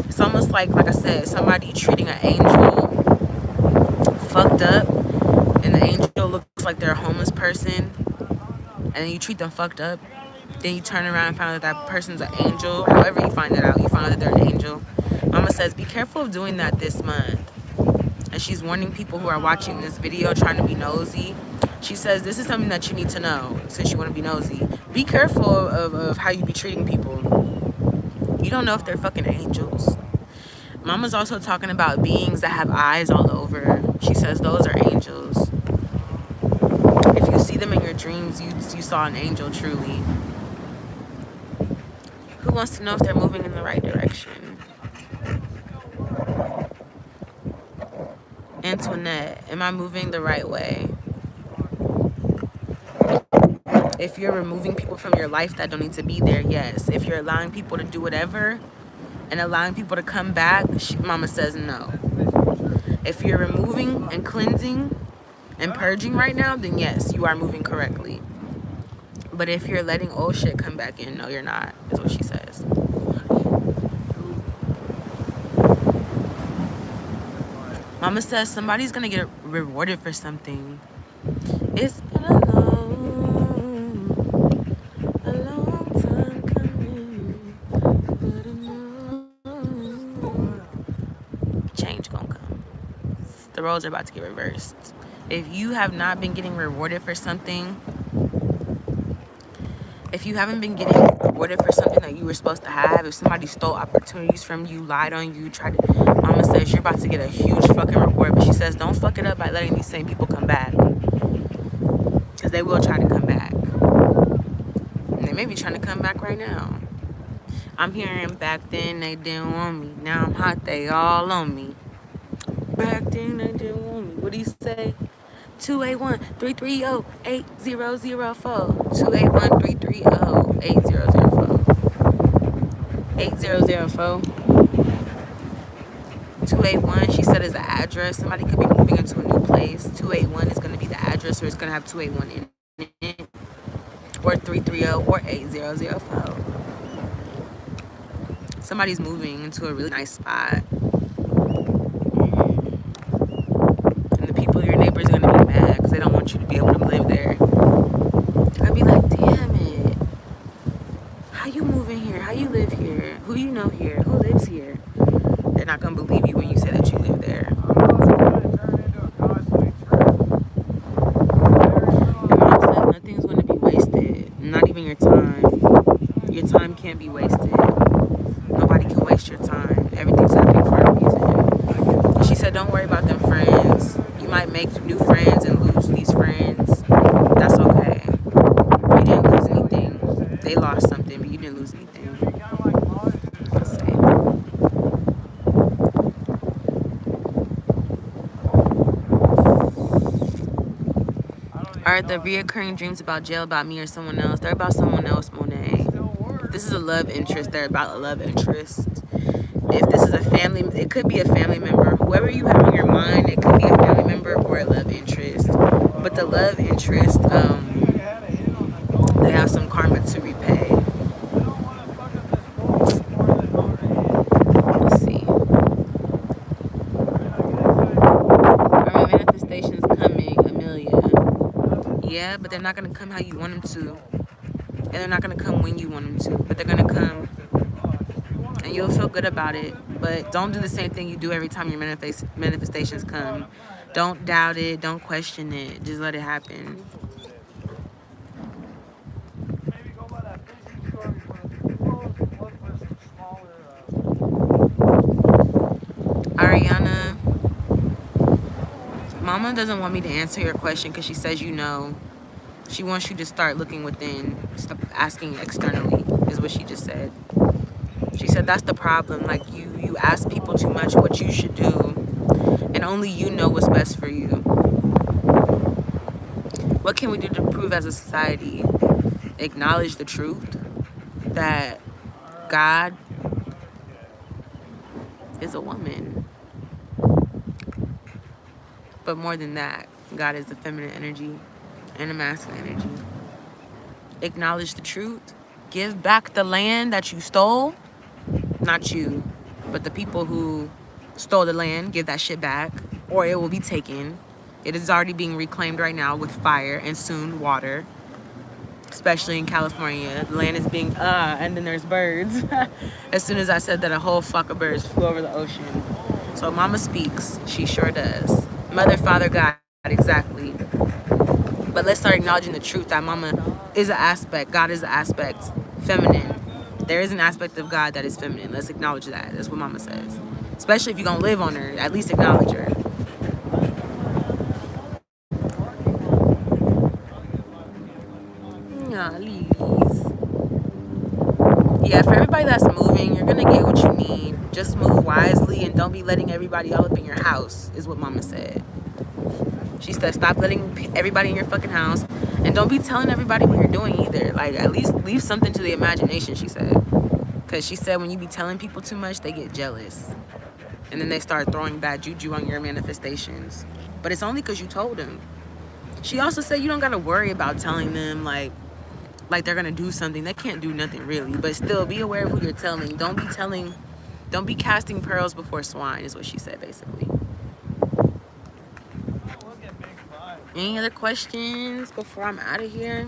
It's almost like I said, somebody treating an angel fucked up, and the angel looks like they're a homeless person, and then you treat them fucked up. Then you turn around and find out that person's an angel. However you find that out, you find out that they're an angel. Mama says, be careful of doing that this month. And she's warning people who are watching this video trying to be nosy. She says, this is something that you need to know since you want to be nosy. Be careful of how you be treating people. You don't know if they're fucking angels. Mama's also talking about beings that have eyes all over. She says those are angels. If you see them in your dreams, you saw an angel truly. Who wants to know if they're moving in the right direction? Antoinette, am I moving the right way? If you're removing people from your life that don't need to be there, yes. If you're allowing people to do whatever and allowing people to come back, Mama says no. If you're removing and cleansing and purging right now, then yes, you are moving correctly. But if you're letting old shit come back in, no, you're not, is what she says. Mama says somebody's gonna get rewarded for something. It's been a long time coming, but I know change gonna come. The roles are about to get reversed. If you have not been getting rewarded for something, if you haven't been getting rewarded for something that you were supposed to have, if somebody stole opportunities from you, lied on you, Mama says you're about to get a huge fucking reward. But she says don't fuck it up by letting these same people come back, because they will try to come back. And they may be trying to come back right now. I'm hearing back then they didn't want me. Now I'm hot, they all on me. Back then they didn't want me. What do you say? 281-330-8004. 281-330-8004. 8004. 281, she said, is the address. Somebody could be moving into a new place. 281 is going to be the address, or it's going to have 281 in it. Or 330 or 8004. Somebody's moving into a really nice spot. And the people, your neighbors, are going to be mad because they don't want you to be able to live there. They're going to be like, damn it. How you move in here? How you live here? Who you know here? Who lives here? They're not going to believe you when you say that you live there. And Mom says nothing's going to be wasted. Not even your time. Your time can't be wasted. Nobody can waste your time. Everything's happening for a reason. And she said, don't worry about them friends. You might make new friends and lose these friends. That's okay. You didn't lose anything. They lost something, but you didn't lose anything. Let's see. Are the reoccurring dreams about jail about me or someone else? They're about someone else, Monet. If this is a love interest, they're about a love interest. If this is a family, it could be a family member. Whoever you have on your mind, it could be a family member or a love interest. But the love interest, they have some karma to repay. Let's see. Are my manifestations coming, Amelia? Yeah, but they're not going to come how you want them to. And they're not going to come when you want them to. But they're going to come. And you'll feel good about it. But don't do the same thing you do every time your manifestations come. Don't doubt it. Don't question it. Just let it happen. Ariana, Mama doesn't want me to answer your question because she says you know. She wants you to start looking within. Stop asking externally, is what she just said. She said that's the problem. Like you ask people too much what you should do, and only you know what's best for you. What can we do to prove as a society? Acknowledge the truth that God is a woman. But more than that, God is the feminine energy and a masculine energy. Acknowledge the truth. Give back the land that you stole. Not you, but the people who stole the land. Give that shit back, or it will be taken. It is already being reclaimed right now with fire and soon water. Especially in California, the land is being and then there's birds. As soon as I said that, a whole flock of birds flew over the ocean. So Mama speaks. She sure does. Mother, Father, God, exactly. But let's start acknowledging the truth that Mama is an aspect, God is an aspect, feminine. There is an aspect of God that is feminine. Let's acknowledge that. That's what Mama says. Especially if you're gonna live on her, at least acknowledge her. Yeah, please. Yeah, for everybody that's moving, you're gonna get what you need. Just move wisely and don't be letting everybody all up in your house, is what Mama said. She said, stop letting everybody in your fucking house. And don't be telling everybody what you're doing either. Like, at least leave something to the imagination, she said. Because she said when you be telling people too much, they get jealous. And then they start throwing bad juju on your manifestations. But it's only because you told them. She also said you don't got to worry about telling them, like they're going to do something. They can't do nothing really. But still, be aware of who you're telling. Don't be casting pearls before swine, is what she said, basically. Any other questions before I'm out of here?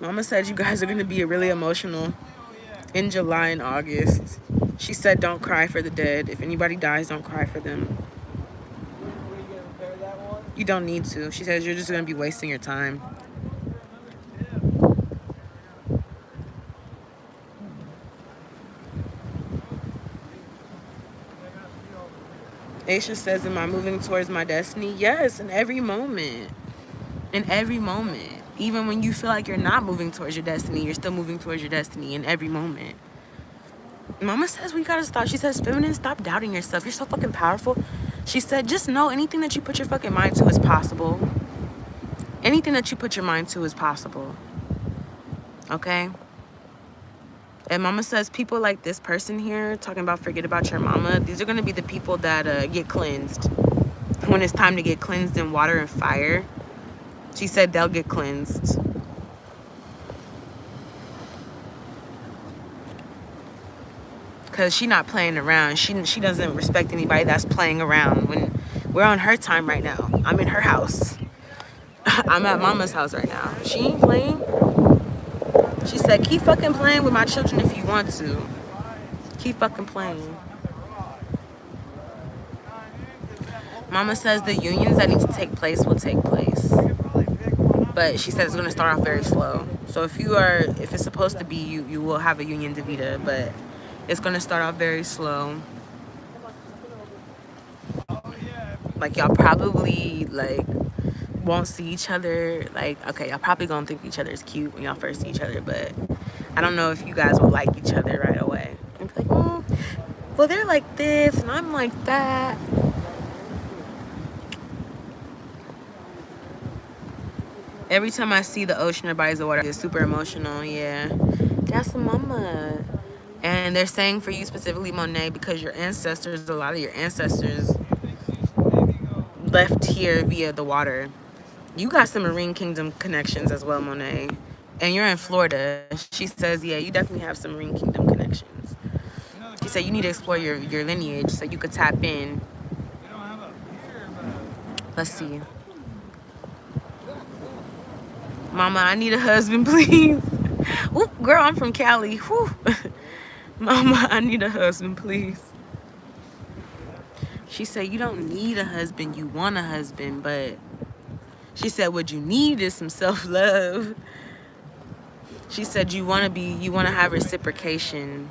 Mama said you guys are going to be really emotional in July and August. She said don't cry for the dead. If anybody dies, don't cry for them. You don't need to. She says you're just going to be wasting your time. Aisha says, am I moving towards my destiny? Yes, in every moment. In every moment. Even when you feel like you're not moving towards your destiny, you're still moving towards your destiny in every moment. Mama says we gotta stop. She says, feminine, stop doubting yourself. You're so fucking powerful. She said, just know anything that you put your fucking mind to is possible. Anything that you put your mind to is possible. Okay? And Mama says people like this person here talking about forget about your mama, these are going to be the people that get cleansed. When it's time to get cleansed in water and fire, she said they'll get cleansed. Because she not playing around. She doesn't respect anybody that's playing around. When we're on her time right now. I'm in her house. I'm at Mama's house right now. She ain't playing. She said, keep fucking playing with my children if you want to. Keep fucking playing. Mama says the unions that need to take place will take place. But she said it's going to start off very slow. So if it's supposed to be, you will have a union de vita, but it's going to start off very slow. Like, y'all probably, won't see each other. Okay, y'all probably going to think each other is cute when y'all first see each other, but I don't know if you guys will like each other right away. And be like, well, they're like this, and I'm like that. Every time I see the ocean or bodies of water, I get super emotional. Yeah, that's Mama. And they're saying for you specifically, Monet, because your ancestors, a lot of your ancestors left here via the water. You got some Marine Kingdom connections as well, Monet. And you're in Florida. She says, yeah, you definitely have some Marine Kingdom connections. She said you need to explore your lineage so you could tap in. Let's see. Mama, I need a husband, please. Ooh, girl, I'm from Cali. Whew. Mama, I need a husband, please. She said you don't need a husband, you want a husband, but she said what you need is some self-love. She said you want to have reciprocation.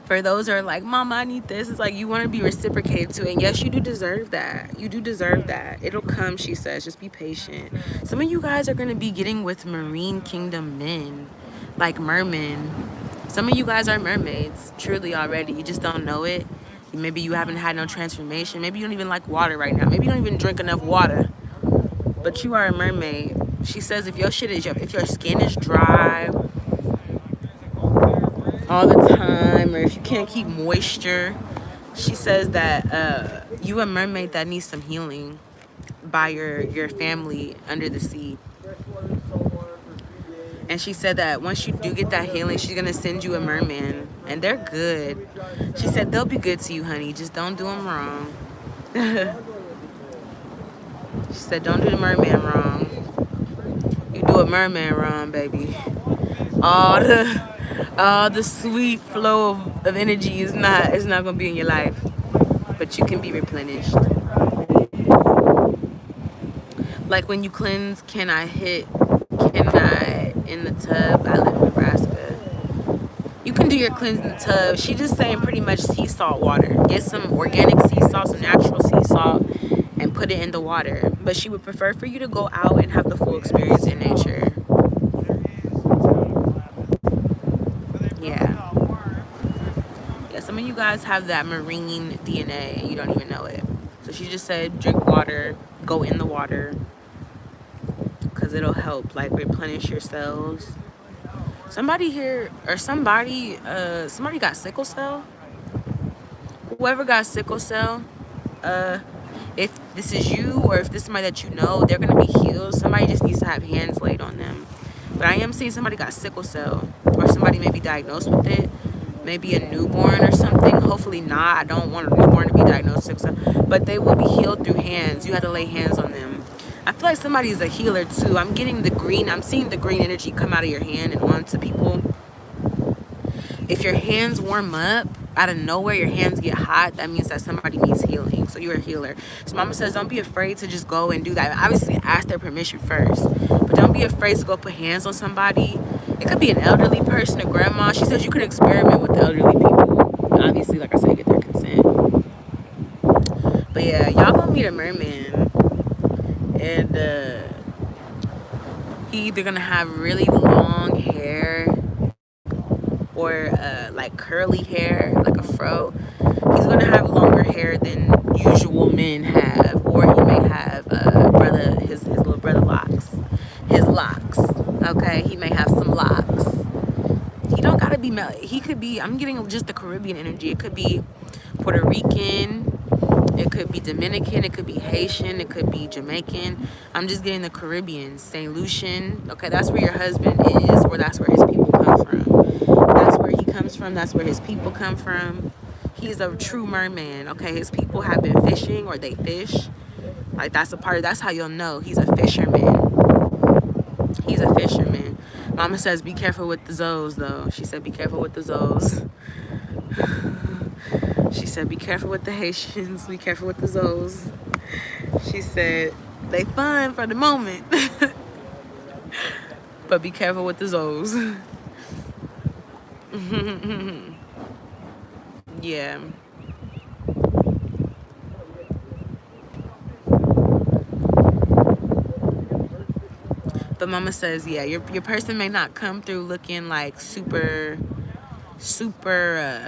For those who are like, Mama, I need this, it's like you want to be reciprocated to. And yes, you do deserve that. You do deserve that. It'll come, she says. Just be patient. Some of you guys are going to be getting with Marine Kingdom men. like mermen. Some of you guys are mermaids, truly already. You just don't know it. Maybe you haven't had no transformation. Maybe you don't even like water right now. Maybe you don't even drink enough water. But you are a mermaid. She says if your skin is dry all the time, or if you can't keep moisture, she says that you a mermaid that needs some healing by your family under the sea. And she said that once you do get that healing, she's gonna send you a merman, and they're good. She said they'll be good to you, honey. Just don't do them wrong. She said don't do the merman wrong. You do a merman wrong, baby. All the sweet flow of energy is not gonna be in your life, but you can be replenished. Like when you cleanse, can I in the tub? I live in Nebraska. You can do your cleanse in the tub. She just saying pretty much sea salt water. Get some organic sea salt, some natural sea salt, and put it in the water. But she would prefer for you to go out and have the full experience in nature. Yeah. Yeah, some of you guys have that marine DNA and you don't even know it. So she just said drink water, go in the water, because it'll help like replenish your cells. Somebody here, or somebody got sickle cell. Whoever got sickle cell, uh, if this is you or if this is somebody that you know, they're gonna be healed. Somebody just needs to have hands laid on them. But I am seeing somebody got sickle cell, or somebody may be diagnosed with it. Maybe a newborn or something. Hopefully not. I don't want a newborn to be diagnosed with sickle cell. But they will be healed through hands. You have to lay hands on them. I feel like somebody's a healer too. I'm seeing the green energy come out of your hand and onto people. If your hands warm up, out of nowhere, your hands get hot, that means that somebody needs healing. So you're a healer. So mama says, don't be afraid to just go and do that. Obviously, ask their permission first. But don't be afraid to go put hands on somebody. It could be an elderly person, a grandma. She says you could experiment with the elderly people. Obviously, like I said, get their consent. But yeah, y'all gonna meet a merman. And he either gonna have really long hair or like curly hair, like a fro. He's gonna have longer hair than usual men have, or he may have his little brother locks, his locks. Okay, he may have some locks. He don't gotta be he could be. I'm getting just the Caribbean energy. It could be Puerto Rican. It could be Dominican. It could be Haitian. It could be Jamaican. I'm just getting the Caribbean, St. Lucian. Okay, that's where your husband is, or that's where his people come from. That's where he comes from. That's where his people come from. He's a true merman. Okay, his people have been fishing, or they fish. Like that's how you'll know he's a fisherman. He's a fisherman. Mama says be careful with the zoes though. She said be careful with the zoes. She said be careful with the Haitians. Be careful with the zoes. She said they fun for the moment. But be careful with the zoes. Yeah. But mama says, yeah, your person may not come through looking like super duper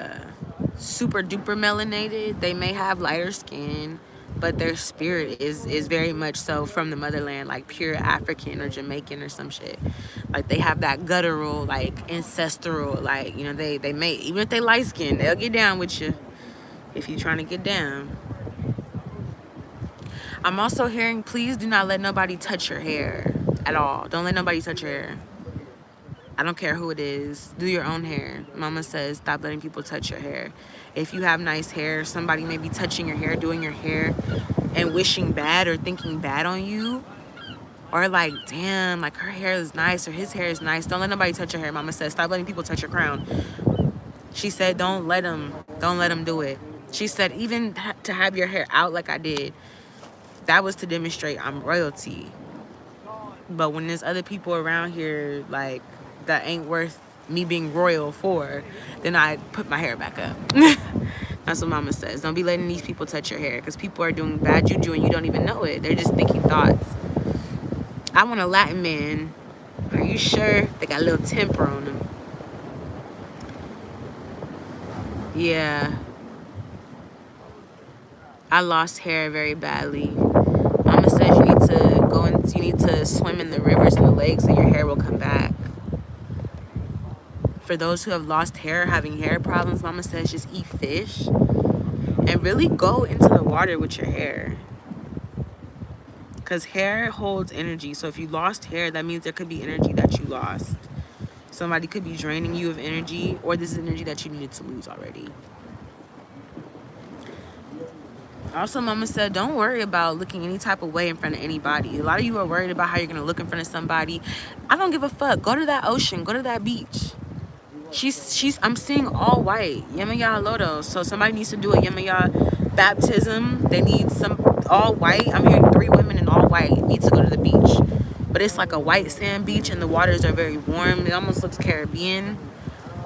melanated. They may have lighter skin, but their spirit is very much so from the motherland, like pure African or Jamaican or some shit. Like they have that guttural, like ancestral, like, you know, they may, even if they light skin, they'll get down with you if you're trying to get down. I'm also hearing, please do not let nobody touch your hair at all. Don't let nobody touch your hair. I don't care who it is. Do your own hair. Mama says stop letting people touch your hair. If you have nice hair, somebody may be touching your hair, doing your hair, and wishing bad or thinking bad on you. Or like, damn, like her hair is nice or his hair is nice. Don't let nobody touch your hair. Mama says stop letting people touch your crown. She said don't let them do it. She said even to have your hair out like I did, that was to demonstrate I'm royalty. But when there's other people around here like that ain't worth me being royal for, then I put my hair back up. That's what mama says. Don't be letting these people touch your hair, because people are doing bad juju and you don't even know it. They're just thinking thoughts. I want a Latin man Are you sure? They got a little temper on them. Yeah. I lost hair very badly. Mama says you need to you need to swim in the rivers and the lakes and your hair will come back. For those who have lost hair, having hair problems, Mama says just eat fish and really go into the water with your hair. Because hair holds energy. So if you lost hair, that means there could be energy that you lost. Somebody could be draining you of energy, or this is energy that you needed to lose already. Also, Mama said, don't worry about looking any type of way in front of anybody. A lot of you are worried about how you're going to look in front of somebody. I don't give a fuck. Go to that ocean. Go to that beach. I'm seeing all white. Yemaya Lodo. So somebody needs to do a Yemaya baptism. They need some all white. I'm hearing 3 women in all white need to go to the beach. But it's like a white sand beach and the waters are very warm. It almost looks Caribbean.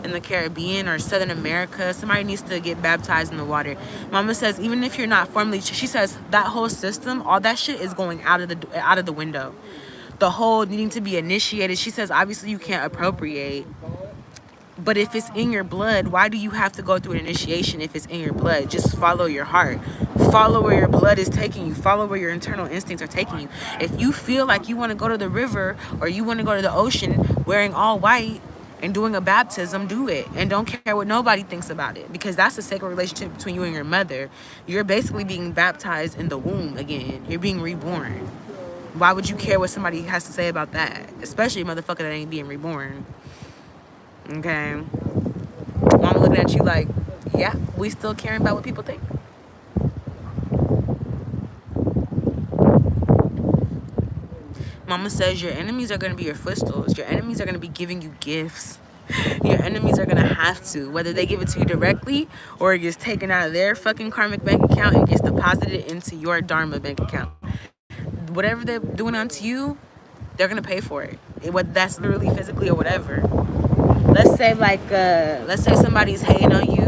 In the Caribbean or Southern America, somebody needs to get baptized in the water. Mama says even if you're not formally, she says that whole system, all that shit is going out of the window. The whole needing to be initiated. She says obviously you can't appropriate, but if it's in your blood, why do you have to go through an initiation if it's in your blood? Just follow your heart. Follow where your blood is taking you. Follow where your internal instincts are taking you. If you feel like you want to go to the river or you want to go to the ocean wearing all white and doing a baptism, do it. And don't care what nobody thinks about it, because that's a sacred relationship between you and your mother. You're basically being baptized in the womb again. You're being reborn. Why would you care what somebody has to say about that? Especially a motherfucker that ain't being reborn. Okay? Mama looking at you like, yeah, we still caring about what people think. Mama says your enemies are going to be your footstools. Your enemies are going to be giving you gifts. Your enemies are going to have to, whether they give it to you directly or it gets taken out of their fucking karmic bank account and gets deposited into your dharma bank account. Whatever they're doing unto you, they're going to pay for it. Whether that's literally, physically, or whatever. Let's say somebody's hating on you.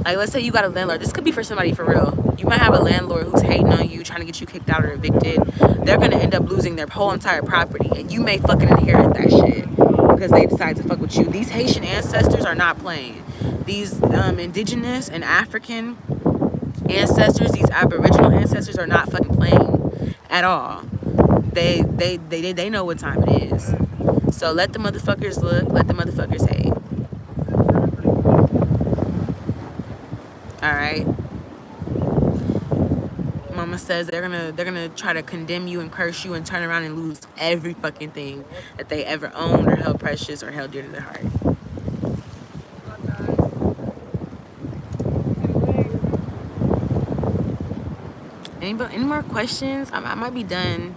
Like, let's say you got a landlord. This could be for somebody for real. You might have a landlord who's hating on you, trying to get you kicked out or evicted. They're going to end up losing their whole entire property. And you may fucking inherit that shit because they decide to fuck with you. These Haitian ancestors are not playing. These indigenous and African ancestors, these Aboriginal ancestors are not fucking playing at all. They know what time it is. So let the motherfuckers look. Let the motherfuckers hate. All right. Mama says they're gonna try to condemn you and curse you and turn around and lose every fucking thing that they ever owned or held precious or held dear to their heart. Any more questions? I might be done.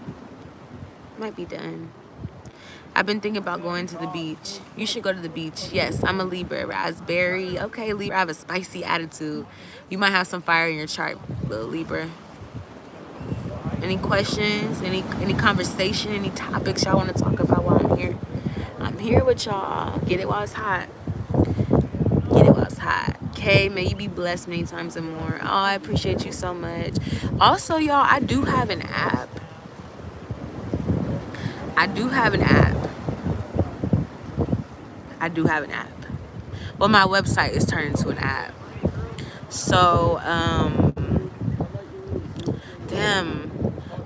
I've been thinking about going to the beach. You should go to the beach. Yes, I'm a Libra. Raspberry. Okay, Libra. I have a spicy attitude. You might have some fire in your chart, little Libra. Any questions? Any conversation? Any topics y'all want to talk about while I'm here? I'm here with y'all. Get it while it's hot. Get it while it's hot. Okay, may you be blessed many times and more. Oh, I appreciate you so much. Also, y'all, I do have an app. Well, my website is turned into an app. So,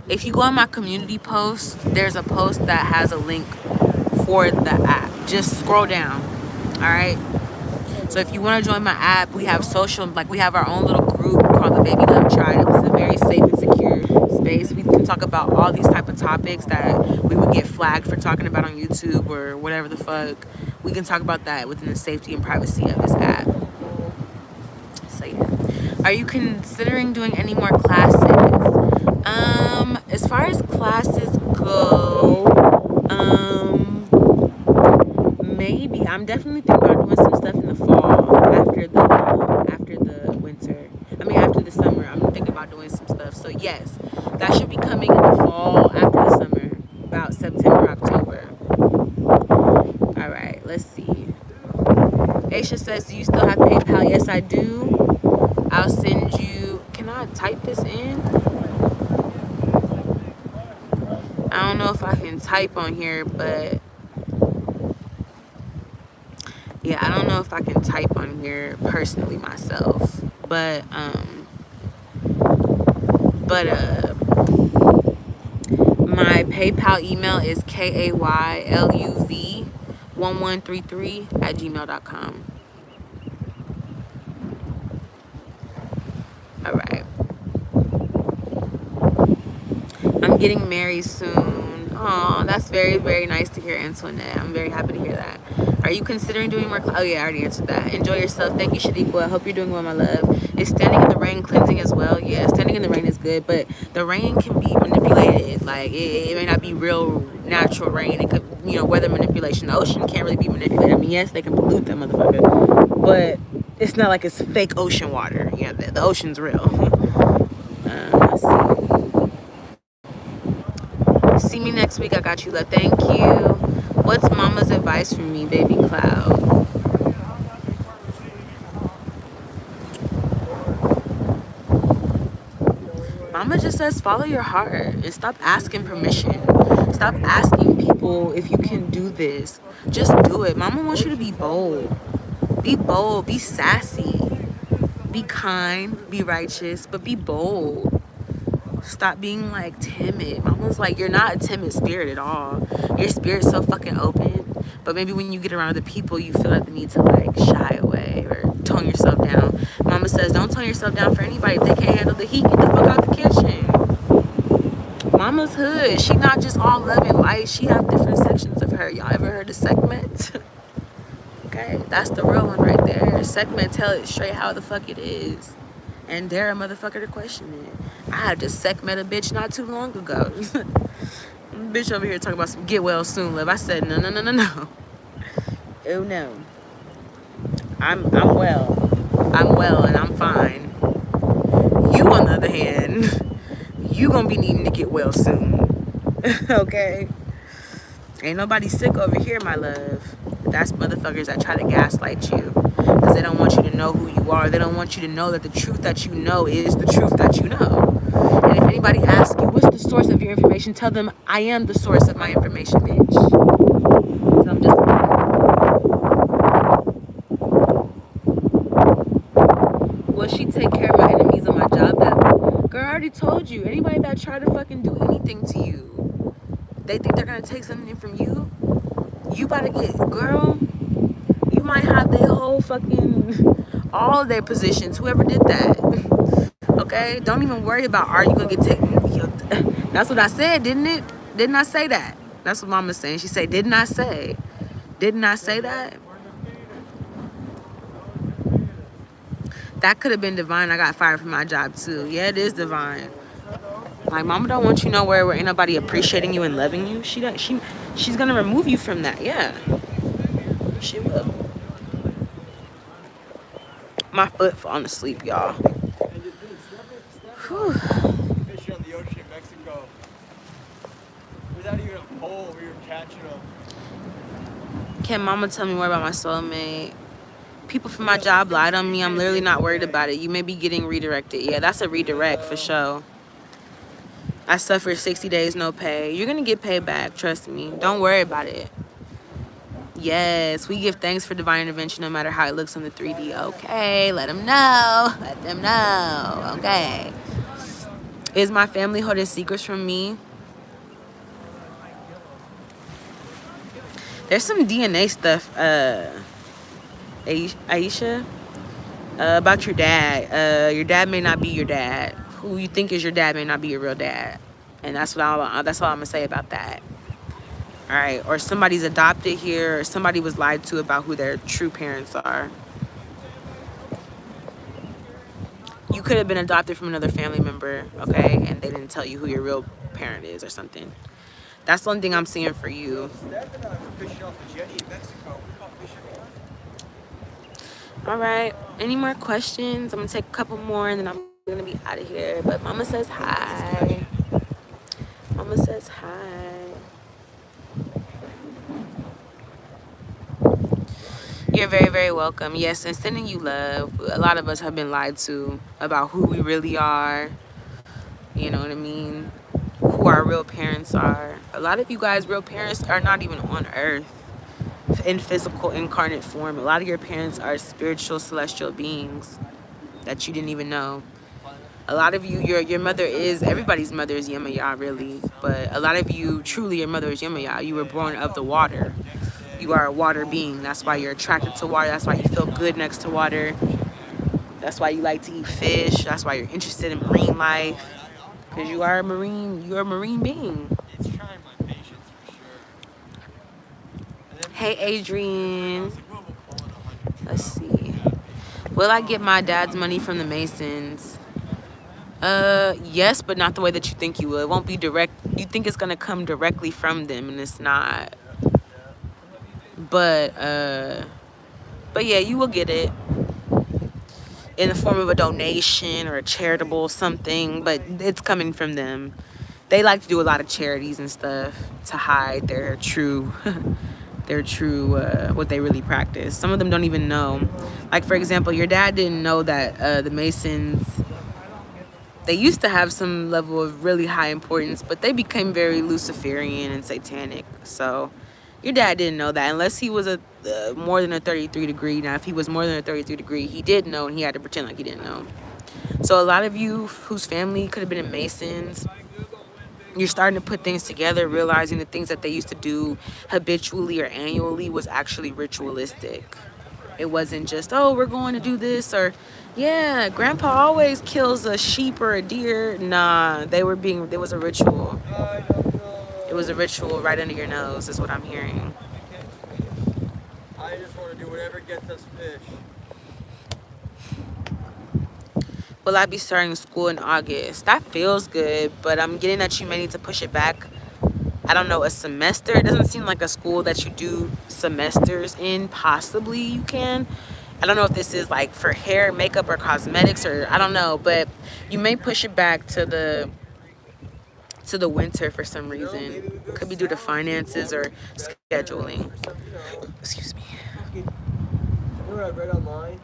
if you go on my community post, there's a post that has a link for the app. Just scroll down. All right. So if you want to join my app, we have we have our own little group called the Baby Love Tribe. It's a very safe and secure space. We can talk about all these type of topics that we would get flagged for talking about on YouTube or whatever the fuck. We can talk about that within the safety and privacy of this app. So yeah. Are you considering doing any more classes? As far as classes go, maybe. I'm definitely thinking about doing some stuff in the fall after the winter. After the summer. I'm thinking about doing some stuff. So yes, that should be coming in the fall after the summer, about September, October. All right, let's see. Aisha says, do you still have PayPal? Yes, I do. I'll send you. Can I type this in? I don't know if I can type on here, but yeah, I don't know if I can type on here personally myself. But my PayPal email is kayluv1133 at gmail.com. All right. I'm getting married soon. Oh, that's very, very nice to hear, Antoinette. I'm very happy to hear that. Are you considering doing more? Oh, yeah, I already answered that. Enjoy yourself. Thank you, Shadiqua. I hope you're doing well, my love. Is standing in the rain cleansing as well? Yeah, standing in the rain is good, but the rain can be manipulated. Like, it may not be real natural rain. It could, weather manipulation. The ocean can't really be manipulated. I mean, yes, they can pollute that motherfucker, but it's not like it's fake ocean water. Yeah, the ocean's real. Let's see. See me next week. I got you, love. Thank you. What's mama's advice for me, baby Cloud? Mama just says follow your heart and stop asking permission. Stop asking people if you can do this. Just do it. Mama wants you to be bold. Be bold. Be sassy. Be kind. Be righteous. But be bold. Stop being like timid. Mama's like, you're not a timid spirit at all. Your spirit's so fucking open. But maybe when you get around other people, you feel like the need to like shy away or tone yourself down. Mama says, don't tone yourself down for anybody. If they can't handle the heat, get the fuck out the kitchen. Mama's hood. She not just all love and light. She have different sections of her. Y'all ever heard of segment? Okay, that's the real one right there. Segment tell it straight how the fuck it is. And dare a motherfucker to question it. I had just segment a bitch not too long ago. Bitch over here talking about some get well soon, love. I said no. Oh no. I'm well. I'm well and I'm fine. You on the other hand, you gonna be needing to get well soon. Okay? Ain't nobody sick over here, my love. That's motherfuckers that try to gaslight you. Because they don't want you to know who you are. They don't want you to know that the truth that you know is the truth that you know. And if anybody asks you, what's the source of your information? Tell them, I am the source of my information, bitch. So I'm just... Will she take care of my enemies on my job? Girl, I already told you. Anybody that try to fucking do anything to you, they think they're going to take something from you. You about to get... Girl, you might have their whole fucking... all their positions. Whoever did that. Okay? Don't even worry about, are you going to get taken? That's what I said, didn't it? Didn't I say that? That's what Mama's saying. She said, didn't I say? Didn't I say that? That could have been divine. I got fired from my job too. Yeah, it is divine. Like, Mama don't want you nowhere where ain't nobody appreciating you and loving you. She's gonna remove you from that. Yeah, she will. My foot falling asleep, y'all. Whew. Fish on the ocean in Mexico. Without even a pole, we were catching them. Can Mama tell me more about my soulmate? People from my job lied on me. I'm literally not worried about it. You may be getting redirected. Yeah, that's a redirect for sure. I suffered 60 days, no pay. You're going to get paid back. Trust me. Don't worry about it. Yes, we give thanks for divine intervention no matter how it looks on the 3D. Okay, let them know. Let them know. Okay. Is my family holding secrets from me? There's some DNA stuff, Aisha, about your dad. Your dad may not be your dad. Who you think is your dad may not be your real dad. And that's all I'm gonna say about that. All right, or somebody's adopted here, or somebody was lied to about who their true parents are. You could have been adopted from another family member, okay, and they didn't tell you who your real parent is or something. That's the only thing I'm seeing for you. All right, any more questions? I'm gonna take a couple more and then I'm gonna be out of here. But Mama says hi. Mama says hi. You're very, very welcome. Yes, and sending you love. A lot of us have been lied to about who we really are. You know what I mean? Who our real parents are. A lot of you guys, real parents, are not even on earth in physical incarnate form. A lot of your parents are spiritual celestial beings that you didn't even know. A lot of you, your mother is, everybody's mother is Yemaya, really. But a lot of you, truly, your mother is Yemaya. You were born of the water. You are a water being. That's why you're attracted to water. That's why you feel good next to water. That's why you like to eat fish. That's why you're interested in marine life. Because you're a marine being. Hey, Adrian. Let's see. Will I get my dad's money from the Masons? Yes, but not the way that you think you will. It won't be direct. You think it's gonna come directly from them, and it's not. But yeah, you will get it in the form of a donation or a charitable something. But it's coming from them. They like to do a lot of charities and stuff to hide their true, what they really practice. Some of them don't even know. Like, for example, your dad didn't know that the Masons, they used to have some level of really high importance, but they became very Luciferian and satanic. So your dad didn't know that unless he was a more than a 33 degree. Now, if he was more than a 33 degree, he did know, and he had to pretend like he didn't know. So a lot of you whose family could have been in Masons, you're starting to put things together, realizing the things that they used to do habitually or annually was actually ritualistic. It wasn't just, oh, we're going to do this, or yeah, grandpa always kills a sheep or a deer. Nah, there was a ritual. It was a ritual right under your nose, is what I'm hearing. I just want to do whatever gets us fish. Will I be starting school in August? That feels good, but I'm getting that you may need to push it back. I don't know, a semester. It doesn't seem like a school that you do semesters in. Possibly you can. I don't know if this is like for hair, makeup, or cosmetics, or I don't know, but you may push it back to the winter for some reason. Could be due to finances or scheduling. Excuse me. You know what I read online?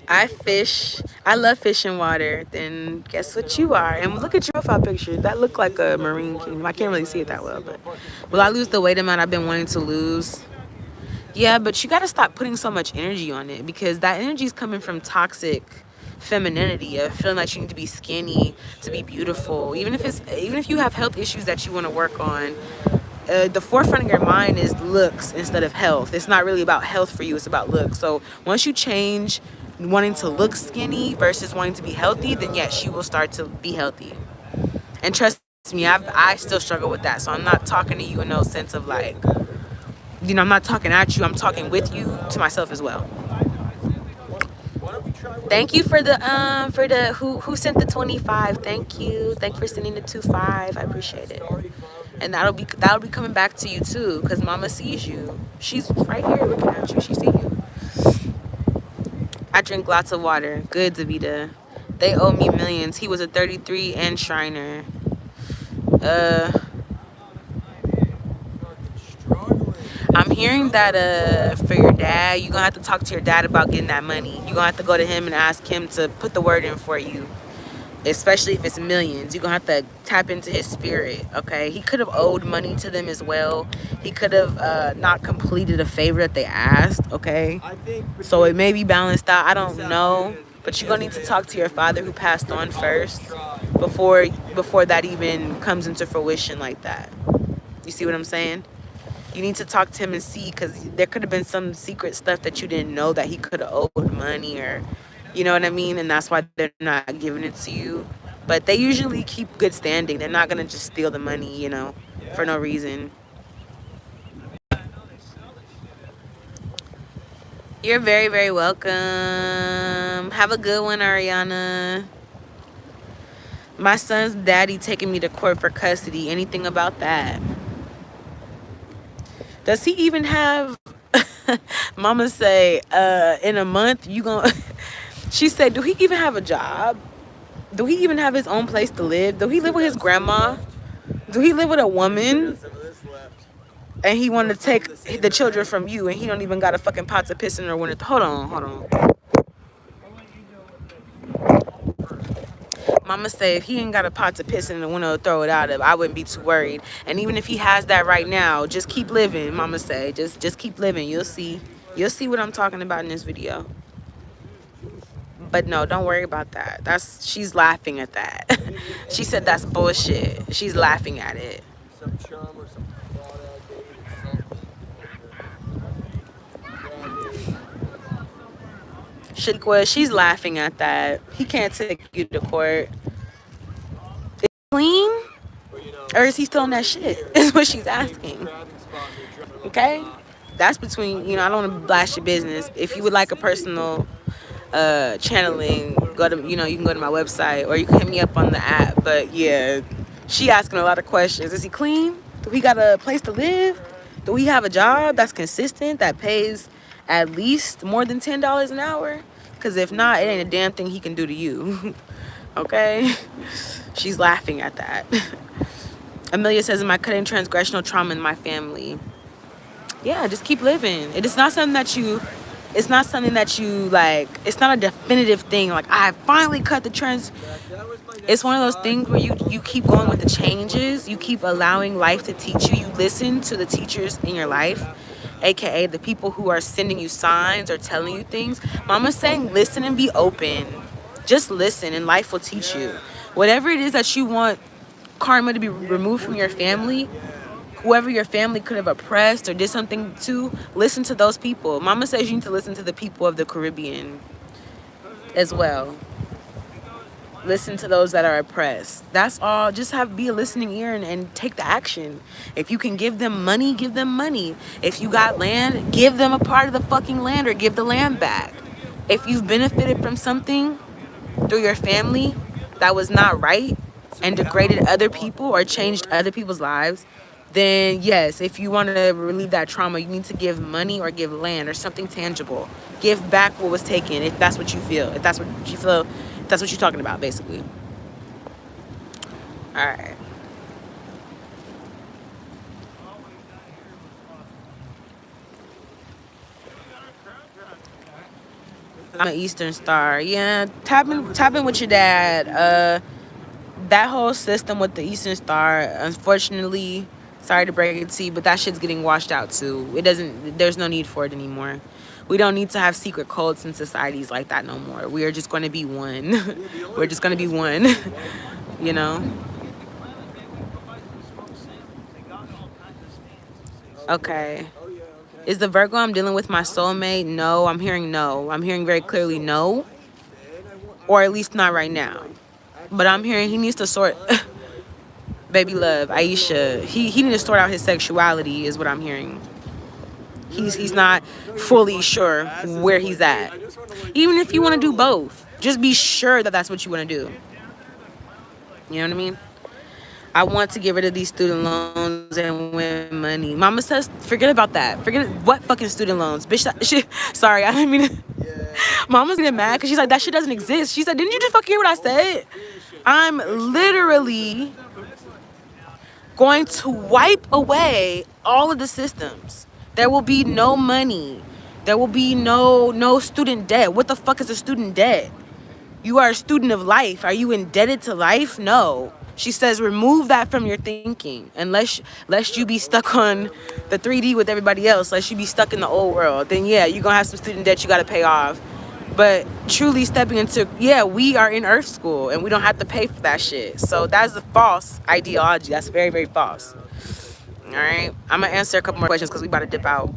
I fish. I love fish and water. Then guess what you are? And look at your profile picture. That looked like a marine kingdom. I can't really see it that well, but will I lose the weight amount I've been wanting to lose? Yeah, but you got to stop putting so much energy on it, because that energy is coming from toxic femininity, of feeling like you need to be skinny to be beautiful. Even if you have health issues that you want to work on, the forefront of your mind is looks instead of health. It's not really about health for you, it's about looks. So once you change wanting to look skinny versus wanting to be healthy, then yes, you will start to be healthy. And trust me, I still struggle with that. So I'm not talking to you in no sense of like, I'm not talking at you, I'm talking with you, to myself as well. Thank you for the who sent the 25. Thank you for sending the 25. I appreciate it. And that'll be coming back to you too, because mama sees you. She's right here looking at you. She sees you. I drink lots of water. Good, Davida. They owe me millions. He was a 33 and Shriner. I'm hearing that for your dad, you're gonna have to talk to your dad about getting that money. You're gonna have to go to him and ask him to put the word in for you. Especially if it's millions, you're gonna have to tap into his spirit. Okay, he could have owed money to them as well. He could have not completed a favor that they asked. Okay, so it may be balanced out. I don't know, but you're gonna need to talk to your father who passed on first before that even comes into fruition like that. You see what I'm saying? You need to talk to him and see, because there could have been some secret stuff that you didn't know that he could have owed money, or you know what I mean? And that's why they're not giving it to you. But they usually keep good standing. They're not going to just steal the money, for no reason. You're very, very welcome. Have a good one, Ariana. My son's daddy taking me to court for custody. Anything about that? Does he even have... Mama say, in a month, you gonna... She said, do he even have a job? Do he even have his own place to live? Do he live with his grandma? Do he live with a woman? And he wanted to take the children from you, and he don't even got a fucking pot to piss in or when it... Hold on. Mama say if he ain't got a pot to piss in the window to throw it out of, I wouldn't be too worried. And even if he has that right now, just keep living. Mama say, just keep living. You'll see. You'll see what I'm talking about in this video. But no, don't worry about that. She's laughing at that. She said that's bullshit. She's laughing at it. Shaniqua, she's laughing at that. He can't take you to court. Is he clean? Or is he still on that shit? Is what she's asking. Okay? That's between, I don't want to blast your business. If you would like a personal channeling, go to, you can go to my website or you can hit me up on the app. But yeah, she asking a lot of questions. Is he clean? Do he got a place to live? Do he have a job that's consistent, that pays at least more than $10 an hour? Because if not, it ain't a damn thing he can do to you. Okay? She's laughing at that. Amelia says, am I cutting transgressional trauma in my family? Yeah, just keep living. It's not something that you like, it's not a definitive thing. Like, I finally cut the trends. It's one of those things where you keep going with the changes. You keep allowing life to teach you. You listen to the teachers in your life, aka the people who are sending you signs or telling you things. Mama's saying listen and be open. Just listen and life will teach you. Whatever it is that you want karma to be removed from your family, whoever your family could have oppressed or did something to, listen to those people. Mama says you need to listen to the people of the Caribbean as well. Listen to those that are oppressed. That's all. Just be a listening ear and take the action. If you can give them money, give them money. If you got land, give them a part of the fucking land or give the land back. If you've benefited from something through your family that was not right and degraded other people or changed other people's lives, then yes, if you want to relieve that trauma, you need to give money or give land or something tangible. Give back what was taken, if that's what you feel. If that's what you feel, that's what you're talking about, basically. All right. I'm an Eastern Star. Yeah, tap in with your dad. That whole system with the Eastern Star, unfortunately, sorry to break it to you, but that shit's getting washed out too. There's no need for it anymore. We don't need to have secret codes in societies like that no more. We are just going to be one. We're just going to be one, you know? Okay. Is the Virgo I'm dealing with my soulmate? No, I'm hearing no. I'm hearing very clearly no. Or at least not right now. But I'm hearing he needs to sort... Baby love, Aisha, he needs to sort out his sexuality is what I'm hearing. He's not fully sure where he's at. Even if you want to do both, just be sure that that's what you want to do. You know what I mean? I want to get rid of these student loans and win money. Mama says, forget about that. Forget what fucking student loans, bitch. Sorry, I didn't mean to. Mama's getting mad because she's like, that shit doesn't exist. She said, didn't you just fucking hear what I said? I'm literally going to wipe away all of the systems. There will be no money. There will be no student debt. What the fuck is a student debt? You are a student of life. Are you indebted to life? No. She says remove that from your thinking. Unless you be stuck on the 3D with everybody else, lest you be stuck in the old world. Then yeah, you're gonna have some student debt you gotta pay off. But truly stepping into, yeah, we are in Earth School and we don't have to pay for that shit. So that's a false ideology. That's very, very false. All right. I'm going to answer a couple more questions because we about to dip out.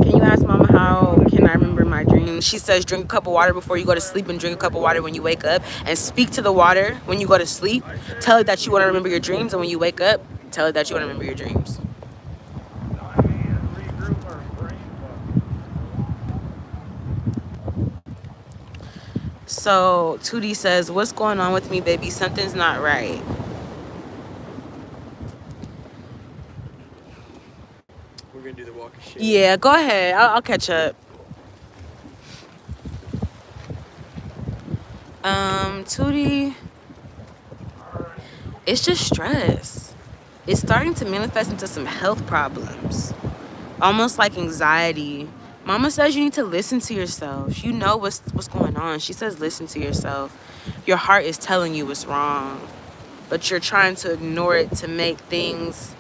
Can you ask Mama how can I remember my dreams? She says drink a cup of water before you go to sleep and drink a cup of water when you wake up. And speak to the water when you go to sleep. Tell it that you want to remember your dreams. And when you wake up, tell it that you want to remember your dreams. So, 2D says, what's going on with me, baby? Something's not right. We're going to do the walk of shame. Yeah, go ahead. I'll catch up. 2D, it's just stress. It's starting to manifest into some health problems. Almost like anxiety Mama says you need to listen to yourself. You know what's going on. She says listen to yourself. Your heart is telling you what's wrong, but you're trying to ignore it to make things,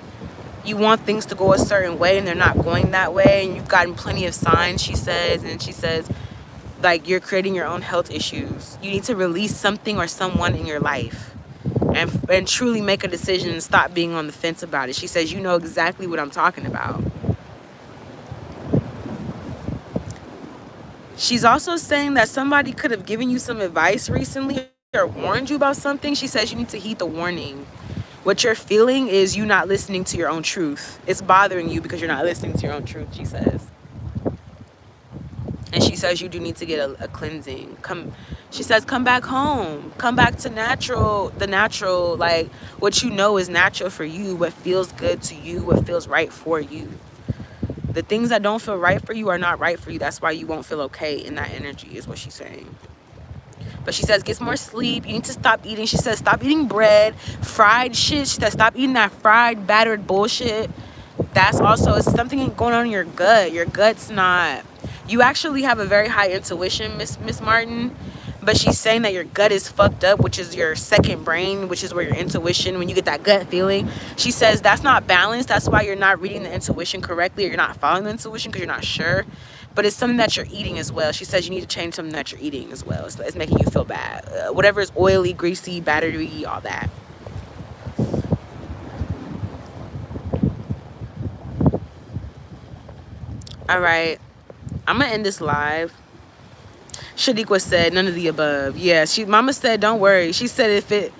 you want things to go a certain way and they're not going that way, and you've gotten plenty of signs, she says. And she says, like, you're creating your own health issues. You need to release something or someone in your life and truly make a decision and stop being on the fence about it. She says, you know exactly what I'm talking about. She's also saying that somebody could have given you some advice recently or warned you about something. She says you need to heed the warning. What you're feeling is you not listening to your own truth. It's bothering you because you're not listening to your own truth, she says. And she says you do need to get a cleansing. She says come back home. Come back to the natural, like what you know is natural for you, what feels good to you, what feels right for you. The things that don't feel right for you are not right for you. That's why you won't feel okay in that energy, is what she's saying. But she says, get some more sleep. You need to stop eating. She says, stop eating bread, fried shit. She says, stop eating that fried, battered bullshit. That's also, it's something going on in your gut. Your gut's not, you actually have a very high intuition, Miss Martin. But she's saying that your gut is fucked up, which is your second brain, which is where your intuition, when you get that gut feeling, she says that's not balanced. That's why you're not reading the intuition correctly, or you're not following the intuition because you're not sure. But it's something that you're eating as well. She says you need to change something that you're eating as well. It's making you feel bad. Whatever is oily, greasy, battery, all that. All right. I'm going to end this live. Shaniqua said none of the above. Yeah, Mama said don't worry. She said if it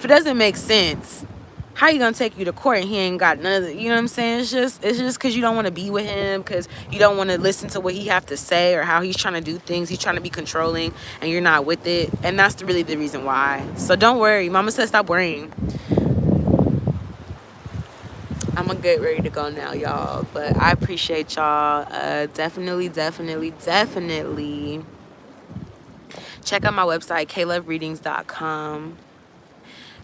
doesn't make sense, how you gonna take you to court and he ain't got none of the, you know what I'm saying? It's just because you don't want to be with him, because you don't want to listen to what he have to say or how he's trying to do things. He's trying to be controlling and you're not with it, and that's really the reason why. So don't worry. Mama said stop worrying. I'm gonna get ready to go now, y'all, but I appreciate y'all. Definitely check out my website, klovereadings.com,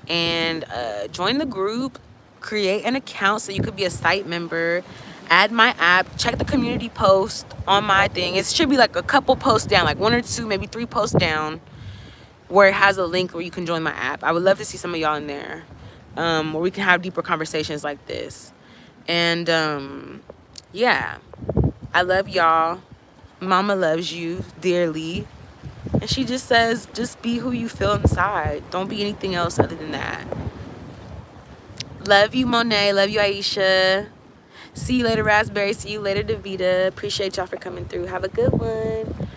and join the group. Create an account so you could be a site member. Add my app. Check the community post on my thing. It should be like a couple posts down, like 1 or 2, maybe 3 posts down, where it has a link where you can join my app. I would love to see some of y'all in there, where we can have deeper conversations like this. And yeah, I love y'all. Mama loves you dearly. And she just says, just be who you feel inside. Don't be anything else other than that. Love you, Monet. Love you, Aisha. See you later, Raspberry. See you later, Davita. Appreciate y'all for coming through. Have a good one.